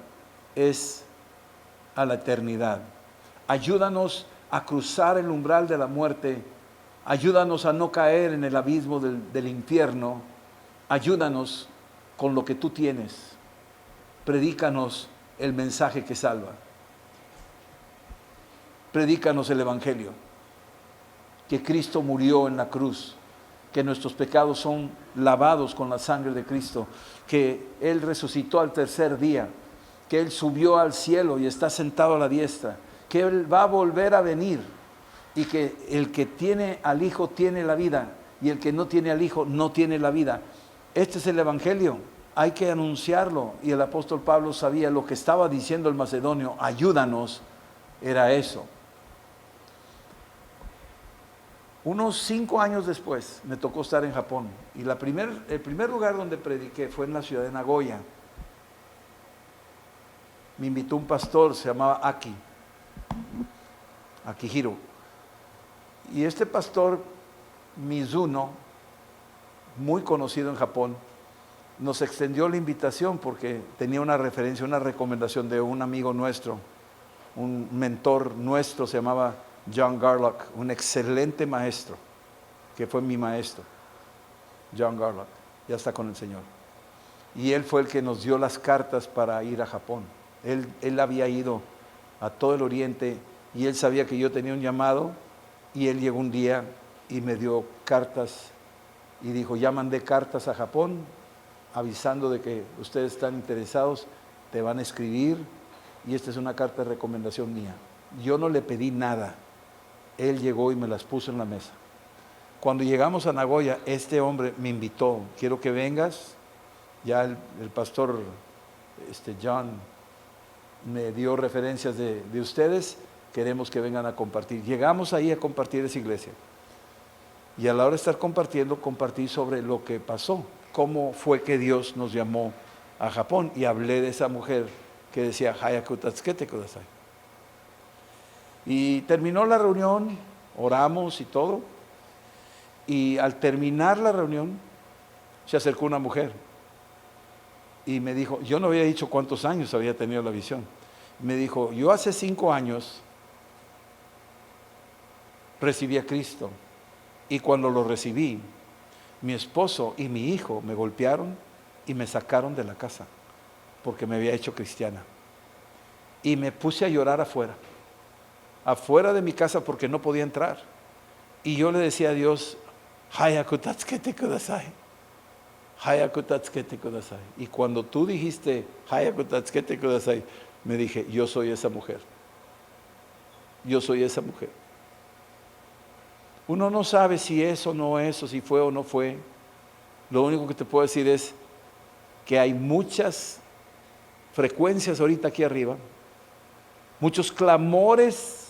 es a la eternidad. Ayúdanos a cruzar el umbral de la muerte. Ayúdanos a no caer en el abismo del infierno. Ayúdanos con lo que tú tienes. Predícanos el mensaje que salva. Predícanos el Evangelio, que Cristo murió en la cruz, que nuestros pecados son lavados con la sangre de Cristo, que Él resucitó al tercer día, que Él subió al cielo y está sentado a la diestra, que Él va a volver a venir y que el que tiene al Hijo tiene la vida y el que no tiene al Hijo no tiene la vida. Este es el Evangelio, hay que anunciarlo. Y el apóstol Pablo sabía lo que estaba diciendo el macedonio, ayúdanos, era eso. Unos 5 años después me tocó estar en Japón y el primer lugar donde prediqué fue en la ciudad de Nagoya. Me invitó un pastor, se llamaba Akihiro. Y este pastor Mizuno, muy conocido en Japón, nos extendió la invitación porque tenía una referencia, una recomendación de un amigo nuestro, un mentor nuestro, se llamaba John Garlock, un excelente maestro, que fue mi maestro, John Garlock, ya está con el Señor. Y él fue el que nos dio las cartas para ir a Japón. Él había ido a todo el Oriente y él sabía que yo tenía un llamado y él llegó un día y me dio cartas y dijo, ya mandé cartas a Japón avisando de que ustedes están interesados, te van a escribir y esta es una carta de recomendación mía. Yo no le pedí nada, él llegó y me las puso en la mesa. Cuando llegamos a Nagoya, este hombre me invitó, quiero que vengas, ya el pastor John me dio referencias de ustedes, queremos que vengan a compartir. Llegamos ahí a compartir esa iglesia. Y a la hora de estar compartiendo, compartí sobre lo que pasó, cómo fue que Dios nos llamó a Japón. Y hablé de esa mujer que decía, Hayaku Tatsukete Kudasai. Y terminó la reunión, oramos y todo. Y al terminar la reunión, se acercó una mujer. Y me dijo, yo no había dicho cuántos años había tenido la visión. Me dijo, yo hace 5 años recibí a Cristo. Y cuando lo recibí, mi esposo y mi hijo me golpearon y me sacaron de la casa porque me había hecho cristiana. Y me puse a llorar afuera de mi casa porque no podía entrar. Y yo le decía a Dios, Hayaku Tatsukete Kudasai, Hayaku Tatsukete Kudasai. Y cuando tú dijiste Hayaku Tatsukete Kudasai, me dije, yo soy esa mujer. Yo soy esa mujer. Uno no sabe si es o no es, o si fue o no fue. Lo único que te puedo decir es que hay muchas frecuencias ahorita aquí arriba, muchos clamores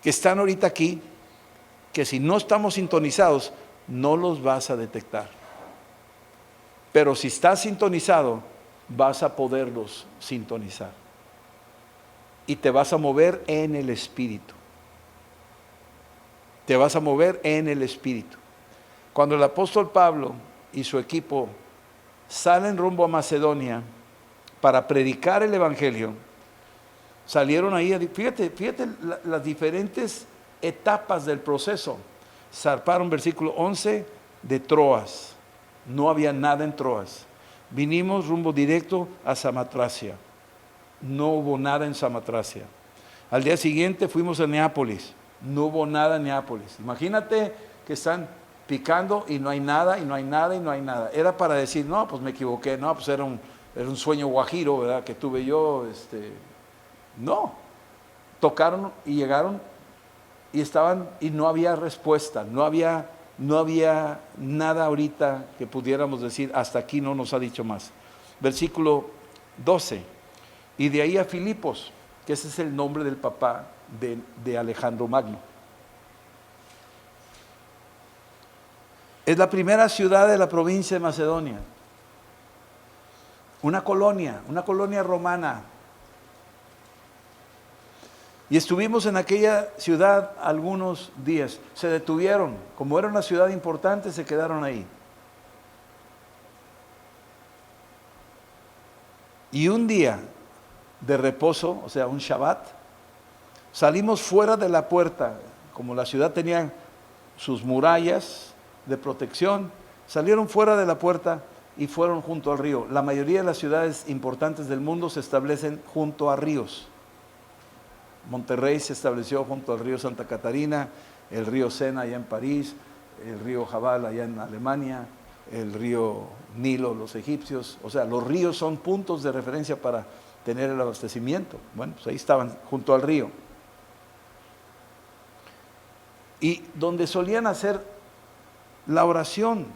que están ahorita aquí, que si no estamos sintonizados, no los vas a detectar. Pero si estás sintonizado, vas a poderlos sintonizar. Y te vas a mover en el Espíritu. Te vas a mover en el Espíritu. Cuando el apóstol Pablo y su equipo salen rumbo a Macedonia para predicar el Evangelio, salieron ahí, fíjate las diferentes etapas del proceso. Zarparon, versículo 11, de Troas. No había nada en Troas. Vinimos rumbo directo a Samotracia. No hubo nada en Samotracia. Al día siguiente fuimos a Neápolis. No hubo nada en Neápolis. Imagínate que están picando y no hay nada, y no hay nada, y no hay nada. Era para decir, no, pues me equivoqué, no, pues era un sueño guajiro, ¿verdad? Que tuve yo, No. Tocaron y llegaron y estaban, y no había respuesta, no había nada ahorita que pudiéramos decir, hasta aquí no nos ha dicho más. Versículo 12. Y de ahí a Filipos, que ese es el nombre del papá de Alejandro Magno. Es la primera ciudad de la provincia de Macedonia. Una colonia romana. Y estuvimos en aquella ciudad algunos días. Se detuvieron. Como era una ciudad importante, se quedaron ahí. Y un día de reposo, o sea, un Shabbat, salimos fuera de la puerta. Como la ciudad tenía sus murallas de protección, salieron fuera de la puerta y fueron junto al río. La mayoría de las ciudades importantes del mundo se establecen junto a ríos. Monterrey se estableció junto al río Santa Catarina, el río Sena allá en París, el río Jabal allá en Alemania, el río Nilo, los egipcios. O sea, los ríos son puntos de referencia para tener el abastecimiento. Bueno, pues ahí estaban junto al río. Y donde solían hacer la oración,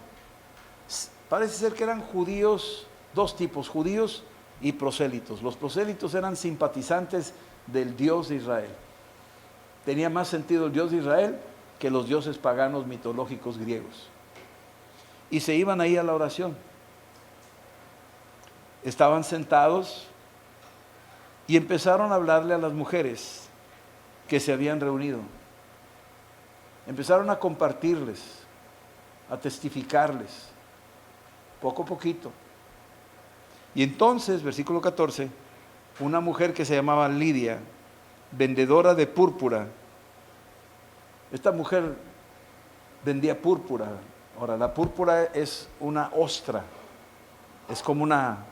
parece ser que eran judíos, dos tipos, judíos y prosélitos. Los prosélitos eran simpatizantes del Dios de Israel. Tenía más sentido el Dios de Israel que los dioses paganos mitológicos griegos. Y se iban ahí a la oración. Estaban sentados y empezaron a hablarle a las mujeres que se habían reunido. Empezaron a compartirles, a testificarles, poco a poquito. Y entonces, versículo 14, una mujer que se llamaba Lidia, vendedora de púrpura. Esta mujer vendía púrpura. Ahora, la púrpura es una ostra. Es como una,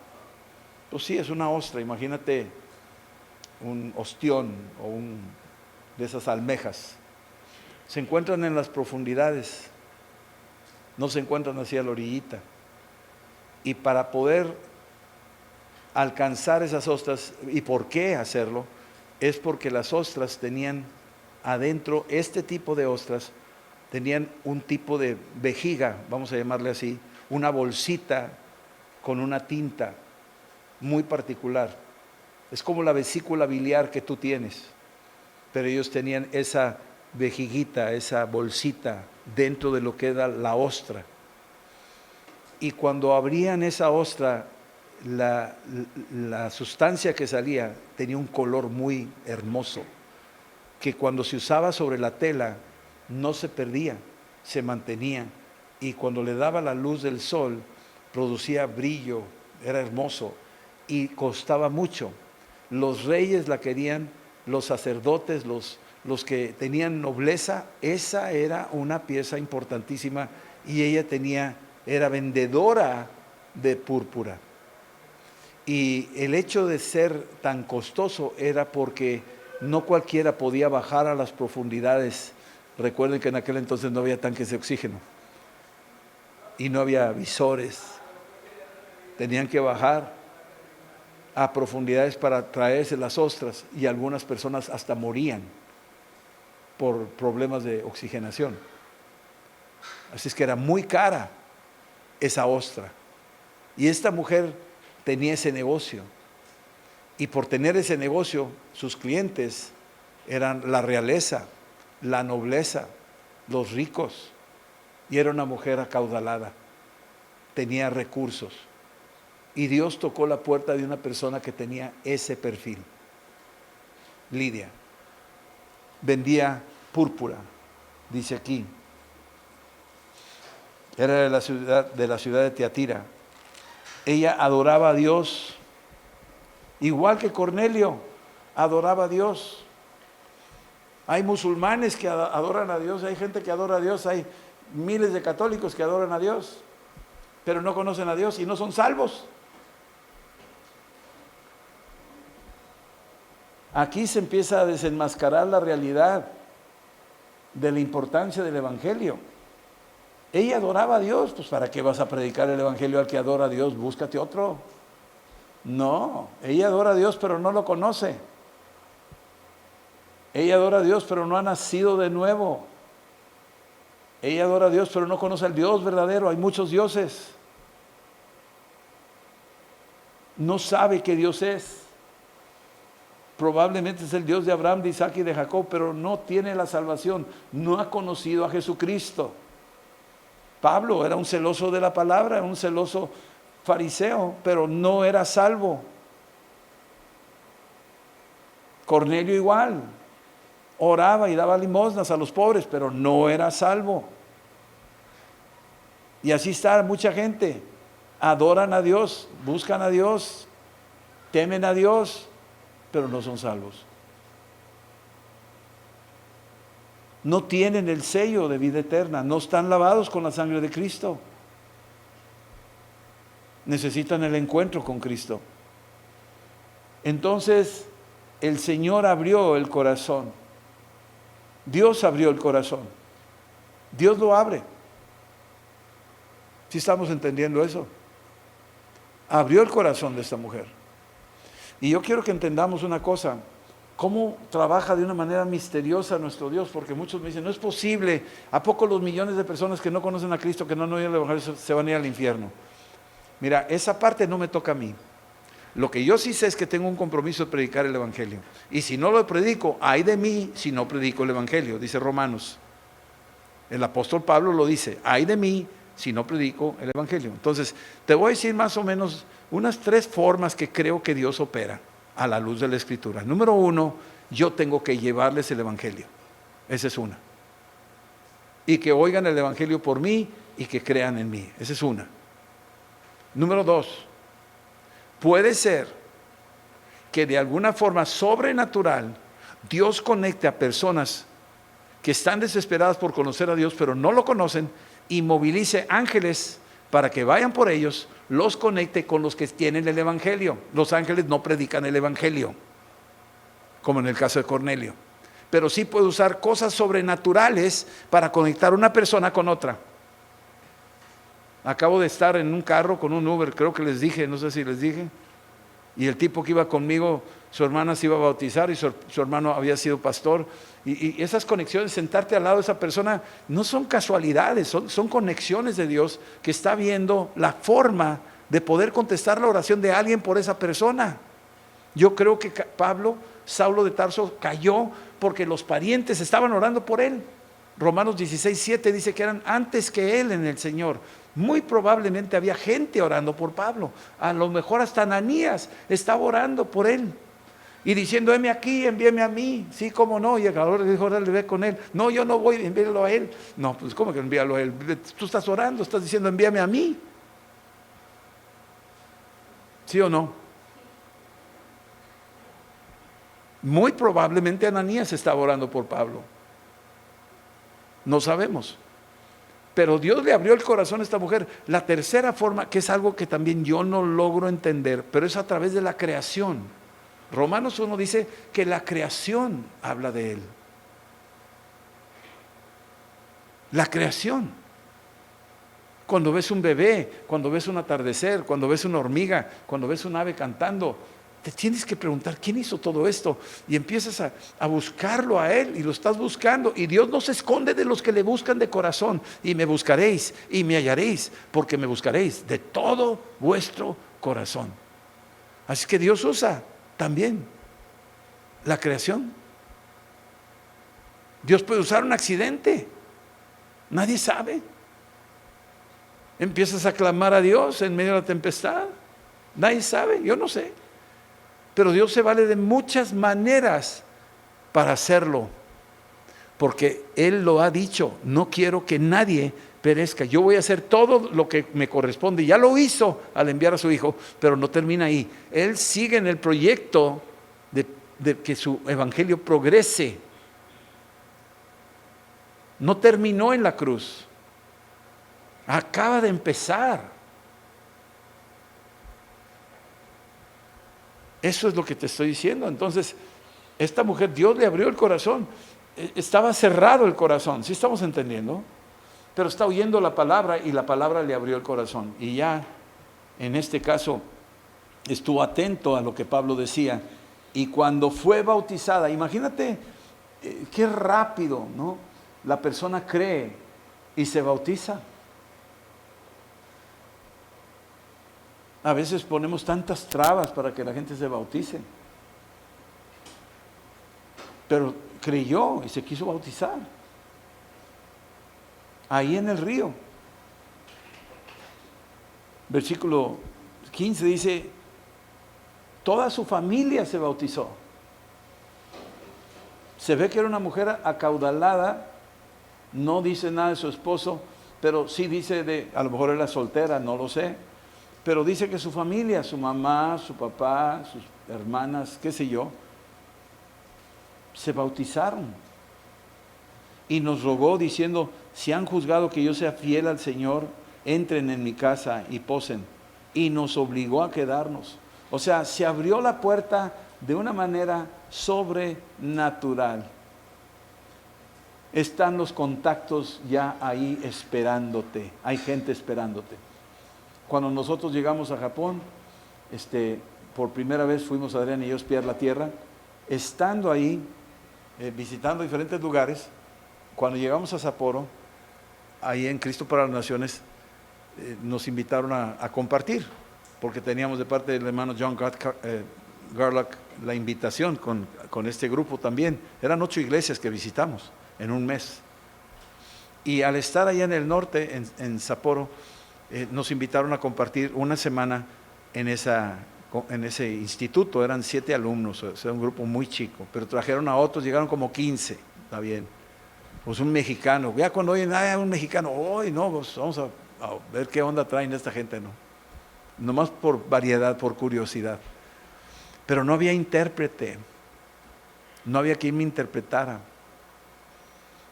pues sí, es una ostra. Imagínate un ostión o de esas almejas. Se encuentran en las profundidades. No se encuentran hacia la orillita. Y para poder alcanzar esas ostras, ¿y por qué hacerlo? Es porque las ostras tenían adentro, este tipo de ostras, tenían un tipo de vejiga, vamos a llamarle así, una bolsita con una tinta muy particular. Es como la vesícula biliar que tú tienes, pero ellos tenían esa vejiguita, esa bolsita dentro de lo que era la ostra. Y cuando abrían esa ostra, la sustancia que salía tenía un color muy hermoso, que cuando se usaba sobre la tela no se perdía, se mantenía, y cuando le daba la luz del sol producía brillo, era hermoso y costaba mucho. Los reyes la querían, los sacerdotes, los que tenían nobleza, esa era una pieza importantísima, y ella era vendedora de púrpura. Y el hecho de ser tan costoso era porque no cualquiera podía bajar a las profundidades. Recuerden que en aquel entonces no había tanques de oxígeno y no había visores. Tenían que bajar a profundidades para traerse las ostras, y algunas personas hasta morían por problemas de oxigenación. Así es que era muy cara esa ostra. Y esta mujer tenía ese negocio, y por tener ese negocio, sus clientes eran la realeza, la nobleza, los ricos, y era una mujer acaudalada, tenía recursos, y Dios tocó la puerta de una persona que tenía ese perfil. Lidia vendía púrpura, dice aquí, era de la ciudad de Tiatira. Ella adoraba a Dios, igual que Cornelio adoraba a Dios. Hay musulmanes que adoran a Dios, hay gente que adora a Dios, hay miles de católicos que adoran a Dios, pero no conocen a Dios y no son salvos. Aquí se empieza a desenmascarar la realidad de la importancia del Evangelio. Ella adoraba a Dios, pues ¿para qué vas a predicar el Evangelio al que adora a Dios? Búscate otro. No, ella adora a Dios pero no lo conoce. Ella adora a Dios pero no ha nacido de nuevo. Ella adora a Dios pero no conoce al Dios verdadero. Hay muchos dioses. No sabe qué Dios es. Probablemente es el Dios de Abraham, de Isaac y de Jacob, pero no tiene la salvación. No ha conocido a Jesucristo. Pablo era un celoso de la palabra, un celoso fariseo, pero no era salvo. Cornelio igual, oraba y daba limosnas a los pobres, pero no era salvo. Y así está mucha gente, adoran a Dios, buscan a Dios, temen a Dios, pero no son salvos. No tienen el sello de vida eterna, no están lavados con la sangre de Cristo. Necesitan el encuentro con Cristo. Entonces, el Señor abrió el corazón. Dios abrió el corazón. Dios lo abre. ¿Sí estamos entendiendo eso? Abrió el corazón de esta mujer. Y yo quiero que entendamos una cosa, cómo trabaja de una manera misteriosa nuestro Dios, porque muchos me dicen, no es posible, ¿a poco los millones de personas que no conocen a Cristo, que no han oído el Evangelio, se van a ir al infierno? Mira, esa parte no me toca a mí. Lo que yo sí sé es que tengo un compromiso de predicar el Evangelio. Y si no lo predico, ay de mí si no predico el Evangelio, dice Romanos. El apóstol Pablo lo dice, ay de mí si no predico el Evangelio. Entonces, te voy a decir más o menos unas 3 formas que creo que Dios opera a la luz de la Escritura. Número 1, yo tengo que llevarles el Evangelio. Esa es una. Y que oigan el Evangelio por mí y que crean en mí. Esa es una. Número 2, puede ser que de alguna forma sobrenatural Dios conecte a personas que están desesperadas por conocer a Dios, pero no lo conocen, y movilice ángeles para que vayan por ellos, los conecte con los que tienen el Evangelio. Los ángeles no predican el Evangelio, como en el caso de Cornelio, pero sí puede usar cosas sobrenaturales para conectar una persona con otra. Acabo de estar en un carro con un Uber, creo que les dije, no sé si les dije, y el tipo que iba conmigo, su hermana se iba a bautizar y su hermano había sido pastor, y esas conexiones, sentarte al lado de esa persona, no son casualidades, son conexiones de Dios que está viendo la forma de poder contestar la oración de alguien por esa persona. Yo creo que Saulo de Tarso cayó porque los parientes estaban orando por él. Romanos 16:7 dice que eran antes que él en el Señor. Muy probablemente había gente orando por Pablo. A lo mejor hasta Ananías estaba orando por él y diciendo, heme aquí, envíeme a mí. Sí, cómo no. Y el Señor le dijo, órale, ve con él. No, yo no voy, envíalo a él. No, pues ¿cómo que envíalo a él? Tú estás orando, estás diciendo, envíame a mí. ¿Sí o no? Muy probablemente Ananías estaba orando por Pablo. No sabemos. Pero Dios le abrió el corazón a esta mujer. La tercera forma, que es algo que también yo no logro entender, pero es a través de la creación. Romanos 1 dice que la creación habla de él. La creación. Cuando ves un bebé, cuando ves un atardecer, cuando ves una hormiga, cuando ves un ave cantando, te tienes que preguntar, ¿quién hizo todo esto? Y empiezas a buscarlo a Él, y lo estás buscando, y Dios no se esconde de los que le buscan de corazón. Y me buscaréis, y me hallaréis, porque me buscaréis de todo vuestro corazón. Así que Dios usa también la creación. Dios puede usar un accidente, nadie sabe. Empiezas a clamar a Dios en medio de la tempestad, nadie sabe, yo no sé. Pero Dios se vale de muchas maneras para hacerlo, porque Él lo ha dicho, no quiero que nadie perezca, yo voy a hacer todo lo que me corresponde. Ya lo hizo al enviar a su Hijo, pero no termina ahí. Él sigue en el proyecto de que su evangelio progrese. No terminó en la cruz, acaba de empezar. Eso es lo que te estoy diciendo. Entonces, esta mujer, Dios le abrió el corazón. Estaba cerrado el corazón, ¿sí estamos entendiendo? Pero está oyendo la palabra y la palabra le abrió el corazón. Y ya, en este caso, estuvo atento a lo que Pablo decía. Y cuando fue bautizada, imagínate qué rápido, ¿no? La persona cree y se bautiza. A veces ponemos tantas trabas para que la gente se bautice. Pero creyó y se quiso bautizar. Ahí en el río. Versículo 15 dice, toda su familia se bautizó. Se ve que era una mujer acaudalada, no dice nada de su esposo, pero sí dice a lo mejor era soltera, no lo sé. Pero dice que su familia, su mamá, su papá, sus hermanas, qué sé yo, se bautizaron. Y nos rogó diciendo, si han juzgado que yo sea fiel al Señor, entren en mi casa y posen. Y nos obligó a quedarnos. O sea, se abrió la puerta de una manera sobrenatural. Están los contactos ya ahí esperándote. Hay gente esperándote. Cuando nosotros llegamos a Japón, por primera vez fuimos Adrián y yo a espiar la tierra. Estando ahí, visitando diferentes lugares, cuando llegamos a Sapporo, ahí en Cristo para las Naciones, nos invitaron a compartir, porque teníamos de parte del hermano John Garlock la invitación con este grupo también. Eran 8 iglesias que visitamos en un mes. Y al estar allá en el norte, en Sapporo, nos invitaron a compartir una semana en ese instituto. Eran 7 alumnos, o sea, un grupo muy chico, pero trajeron a otros, llegaron como 15, está bien. Pues un mexicano, ya cuando oyen, un mexicano, hoy no, pues vamos a ver qué onda traen esta gente, no. Nomás por variedad, por curiosidad. Pero no había intérprete, no había quien me interpretara.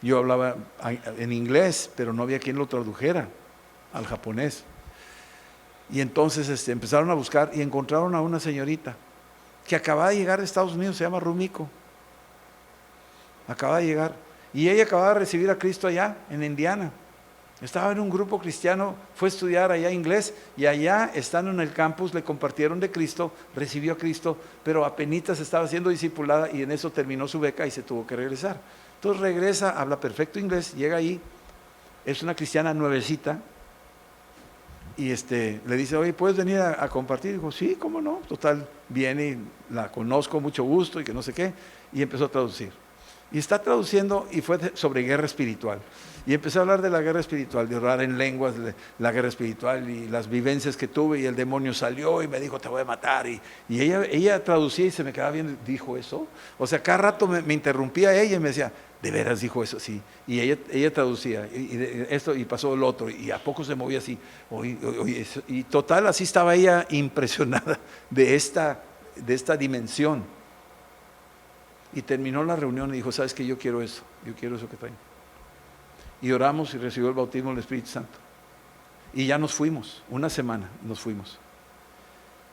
Yo hablaba en inglés, pero no había quien lo tradujera al japonés. Y entonces empezaron a buscar y encontraron a una señorita que acababa de llegar de Estados Unidos, se llama Rumiko. Acaba de llegar. Y ella acababa de recibir a Cristo allá, en Indiana. Estaba en un grupo cristiano, fue a estudiar allá inglés y allá, estando en el campus, le compartieron de Cristo, recibió a Cristo, pero apenitas estaba siendo discipulada y en eso terminó su beca y se tuvo que regresar. Entonces regresa, habla perfecto inglés, llega ahí, es una cristiana nuevecita y le dice, oye, ¿puedes venir a compartir? Dijo, sí, ¿cómo no? Total, viene y la conozco, mucho gusto y que no sé qué, y empezó a traducir. Y está traduciendo y fue sobre guerra espiritual. Y empecé a hablar de la guerra espiritual, de orar en lenguas, de la guerra espiritual y las vivencias que tuve, y el demonio salió y me dijo, te voy a matar. Y ella traducía y se me quedaba bien, ¿dijo eso? O sea, cada rato me interrumpía ella y me decía, ¿de veras dijo eso? Sí. Y ella traducía, y pasó lo otro, y a poco se movía así. Y total, así estaba ella impresionada de esta dimensión. Y terminó la reunión y dijo, ¿sabes qué? Yo quiero eso que traen. Y oramos y recibió el bautismo del Espíritu Santo. Y ya nos fuimos, una semana nos fuimos.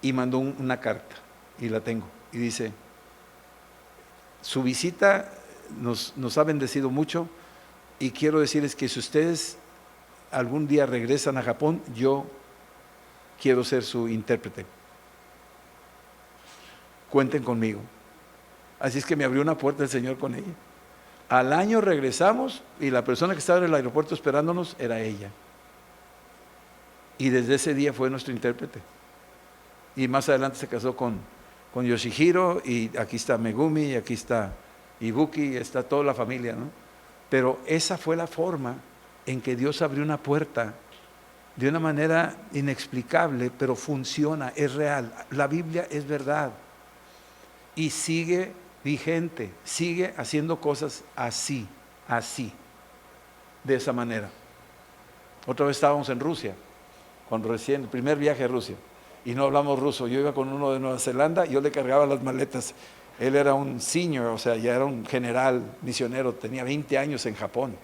Y mandó una carta, y la tengo, y dice, su visita nos ha bendecido mucho, y quiero decirles que si ustedes algún día regresan a Japón, yo quiero ser su intérprete. Cuenten conmigo. Así es que me abrió una puerta el Señor con ella. Al año regresamos y la persona que estaba en el aeropuerto esperándonos era ella. Y desde ese día fue nuestro intérprete. Y más adelante se casó con Yoshihiro, y aquí está Megumi, y aquí está Ibuki, y está toda la familia, ¿no? Pero esa fue la forma en que Dios abrió una puerta de una manera inexplicable, pero funciona, es real. La Biblia es verdad. Y sigue vigente, sigue haciendo cosas así, de esa manera. Otra vez estábamos en Rusia, el primer viaje a Rusia, y no hablamos ruso. Yo iba con uno de Nueva Zelanda, yo le cargaba las maletas. Él era un senior, o sea, ya era un general misionero, tenía 20 años en Japón,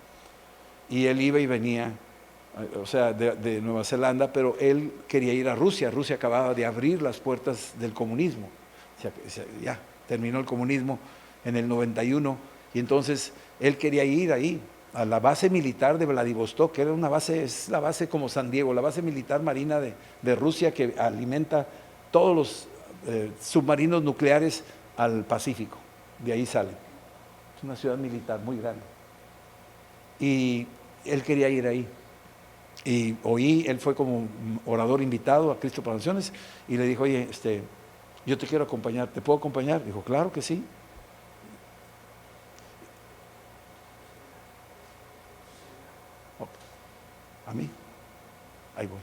y él iba y venía, o sea, de Nueva Zelanda, pero él quería ir a Rusia. Rusia acababa de abrir las puertas del comunismo, o sea, ya terminó el comunismo en el 91, y entonces él quería ir ahí, a la base militar de Vladivostok, que era es la base como San Diego, la base militar marina de Rusia, que alimenta todos los submarinos nucleares al Pacífico, de ahí salen. Es una ciudad militar muy grande. Y él quería ir ahí. Y él fue como orador invitado a Cristo para las Naciones, y le dijo, oye, yo te quiero acompañar, ¿te puedo acompañar? Dijo, claro que sí. A mí, ahí voy.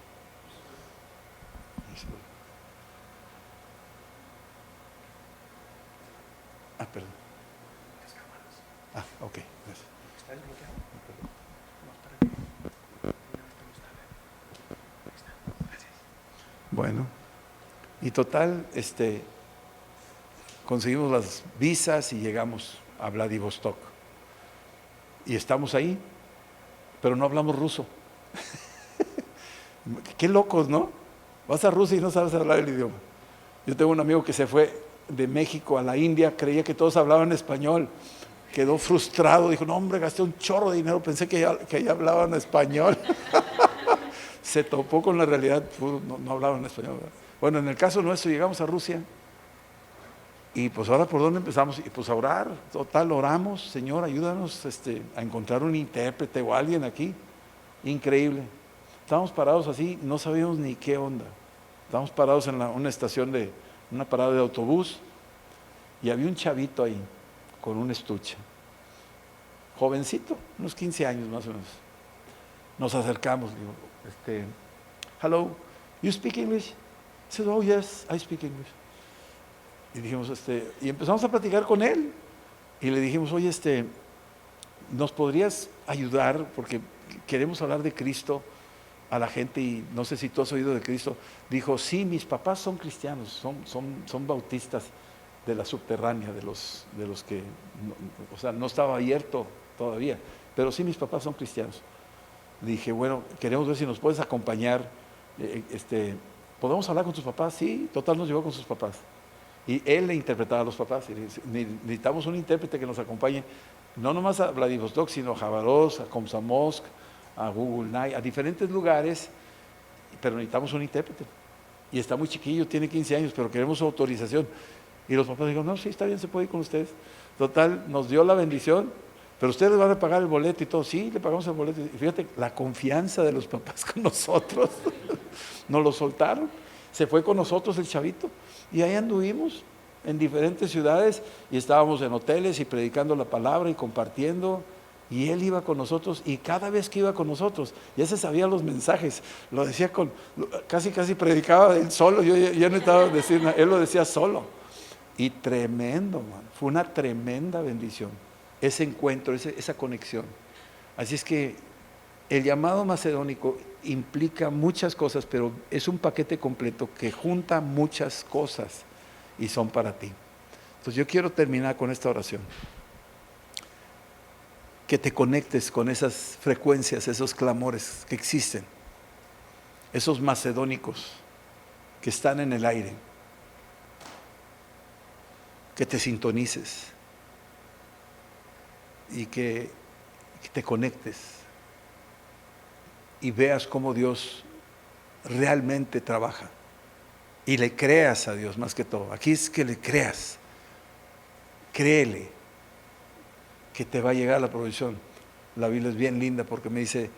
Perdón. Ok, gracias. Bueno, y total, conseguimos las visas y llegamos a Vladivostok. Y estamos ahí, pero no hablamos ruso. Qué locos, ¿no? Vas a Rusia y no sabes hablar el idioma. Yo tengo un amigo que se fue de México a la India, creía que todos hablaban español, quedó frustrado, dijo, no hombre, gasté un chorro de dinero, pensé que ya hablaban español. Se topó con la realidad, no hablaban español, ¿verdad? Bueno, en el caso nuestro llegamos a Rusia Y pues ahora, ¿por dónde empezamos? Y pues a orar, total, oramos, Señor, ayúdanos a encontrar un intérprete o alguien aquí. Increíble. Estábamos parados así, no sabíamos ni qué onda. Estábamos parados en una estación una parada de autobús, y había un chavito ahí, con un estuche. Jovencito, unos 15 años más o menos. Nos acercamos, digo, hello, you speak English? He said, oh yes, I speak English. Y dijimos, y empezamos a platicar con él, y le dijimos, oye, ¿nos podrías ayudar? Porque queremos hablar de Cristo a la gente, y no sé si tú has oído de Cristo. Dijo, sí, mis papás son cristianos, son bautistas de la subterránea, de los que, no estaba abierto todavía, pero sí, mis papás son cristianos. Le dije, bueno, queremos ver si nos puedes acompañar, ¿podemos hablar con tus papás? Sí, total, nos llevó con sus papás. Y él le interpretaba a los papás. Y le dice, necesitamos un intérprete que nos acompañe, no nomás a Vladivostok, sino a Khabarovsk, a Komsomolsk, a Gugulnay, a diferentes lugares, pero necesitamos un intérprete. Y está muy chiquillo, tiene 15 años, pero queremos su autorización. Y los papás dijeron, no, sí, está bien, se puede ir con ustedes. Total, nos dio la bendición, pero ustedes van a pagar el boleto y todo. Sí, le pagamos el boleto. Y fíjate, la confianza de los papás con nosotros. Nos lo soltaron. Se fue con nosotros el chavito. Y ahí anduvimos en diferentes ciudades, y estábamos en hoteles y predicando la palabra y compartiendo. Y él iba con nosotros, y cada vez que iba con nosotros, ya se sabía los mensajes. Lo decía casi predicaba él solo. Yo no necesitaba decir nada, él lo decía solo. Y tremendo, man. Fue una tremenda bendición ese encuentro, esa conexión. Así es que el llamado macedónico implica muchas cosas, pero es un paquete completo que junta muchas cosas y son para ti. Entonces yo quiero terminar con esta oración. Que te conectes con esas frecuencias, esos clamores que existen, esos macedónicos que están en el aire. Que te sintonices y que te conectes y veas cómo Dios realmente trabaja, y le creas a Dios más que todo. Aquí es que le creas, créele que te va a llegar la provisión. La Biblia es bien linda porque me dice,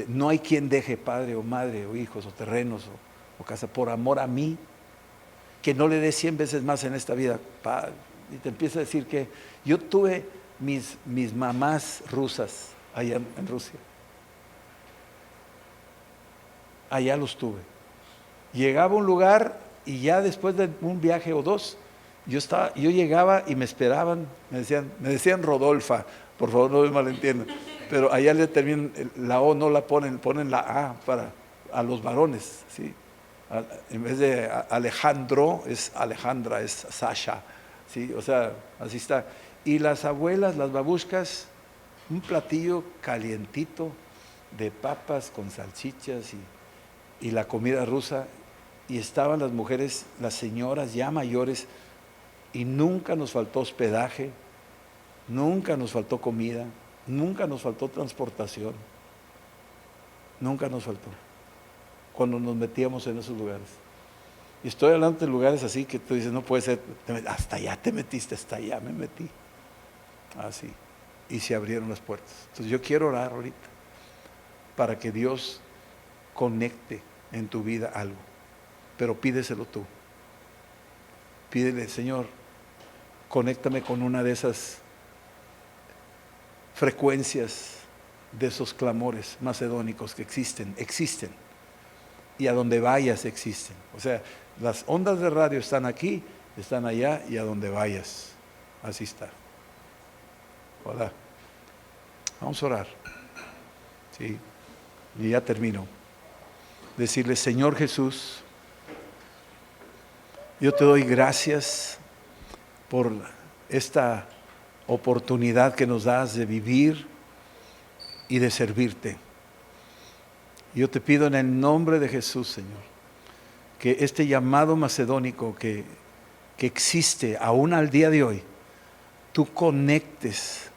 no hay quien deje padre o madre o hijos o terrenos o casa por amor a mí, que no le dé 100 veces más en esta vida. Y te empieza a decir que yo tuve mis mamás rusas allá en Rusia. Allá los tuve. Llegaba a un lugar y ya después de un viaje o dos, yo llegaba y me esperaban, me decían Rodolfa, por favor no me malentiendan, pero allá le terminan, la O no la ponen la A a los varones, ¿sí? En vez de Alejandro es Alejandra, es Sasha, ¿sí? O sea, así está. Y las abuelas, las babushkas, un platillo calientito de papas con salchichas y la comida rusa, y estaban las mujeres, las señoras ya mayores, y nunca nos faltó hospedaje, nunca nos faltó comida, nunca nos faltó transportación, nunca nos faltó cuando nos metíamos en esos lugares. Y estoy hablando de lugares así que tú dices, no puede ser, hasta allá te metiste, hasta allá me metí. Así. Y se abrieron las puertas. Entonces yo quiero orar ahorita para que Dios conecte en tu vida algo, pero pídeselo tú. Pídele, Señor, conéctame con una de esas frecuencias, de esos clamores macedónicos que existen. Y a donde vayas existen. O sea, las ondas de radio están aquí, están allá, y a donde vayas, así está. Hola. Vamos a orar. Sí. Y ya termino. Decirle, Señor Jesús, yo te doy gracias por esta oportunidad que nos das de vivir y de servirte. Yo te pido en el nombre de Jesús, Señor, que este llamado macedónico que existe aún al día de hoy, tú conectes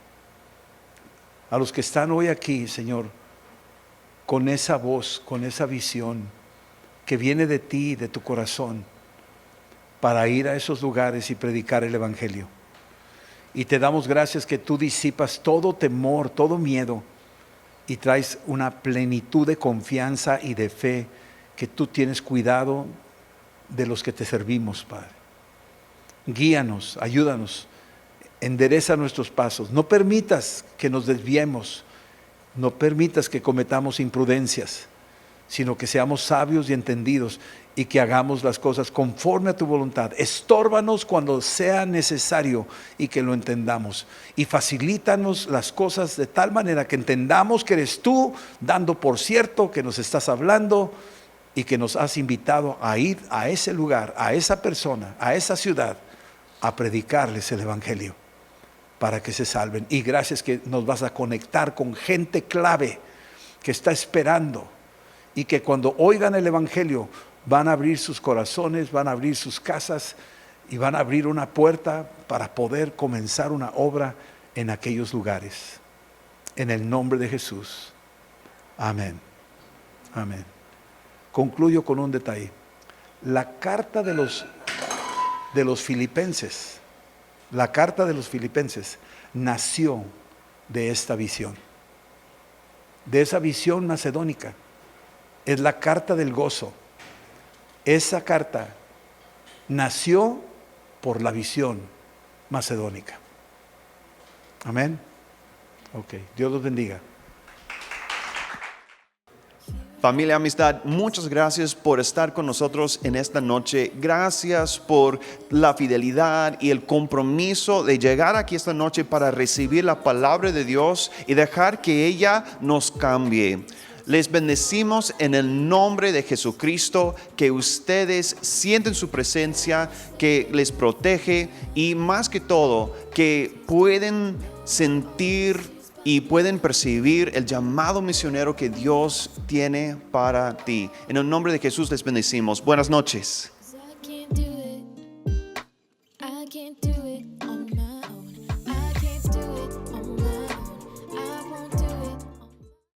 a los que están hoy aquí, Señor, con esa voz, con esa visión que viene de ti, de tu corazón, para ir a esos lugares y predicar el Evangelio. Y te damos gracias que tú disipas todo temor, todo miedo, y traes una plenitud de confianza y de fe, que tú tienes cuidado de los que te servimos, Padre. Guíanos, ayúdanos, endereza nuestros pasos. No permitas que nos desviemos, no permitas que cometamos imprudencias, sino que seamos sabios y entendidos y que hagamos las cosas conforme a tu voluntad. Estórbanos cuando sea necesario y que lo entendamos. Y facilítanos las cosas de tal manera que entendamos que eres tú, dando por cierto que nos estás hablando y que nos has invitado a ir a ese lugar, a esa persona, a esa ciudad, a predicarles el Evangelio para que se salven. Y gracias que nos vas a conectar con gente clave que está esperando, y que cuando oigan el Evangelio van a abrir sus corazones, van a abrir sus casas y van a abrir una puerta para poder comenzar una obra en aquellos lugares. En el nombre de Jesús. Amén. Amén. Concluyo con un detalle. La carta de los Filipenses, la carta de los Filipenses nació de esta visión, de esa visión macedónica. Es la carta del gozo. Esa carta nació por la visión macedónica. Amén. Ok, Dios los bendiga. Familia Amistad, muchas gracias por estar con nosotros en esta noche. Gracias por la fidelidad y el compromiso de llegar aquí esta noche para recibir la palabra de Dios y dejar que ella nos cambie. Les bendecimos en el nombre de Jesucristo, que ustedes sienten su presencia, que les protege y más que todo, que pueden sentir y pueden percibir el llamado misionero que Dios tiene para ti. En el nombre de Jesús les bendecimos. Buenas noches. I can't do it on my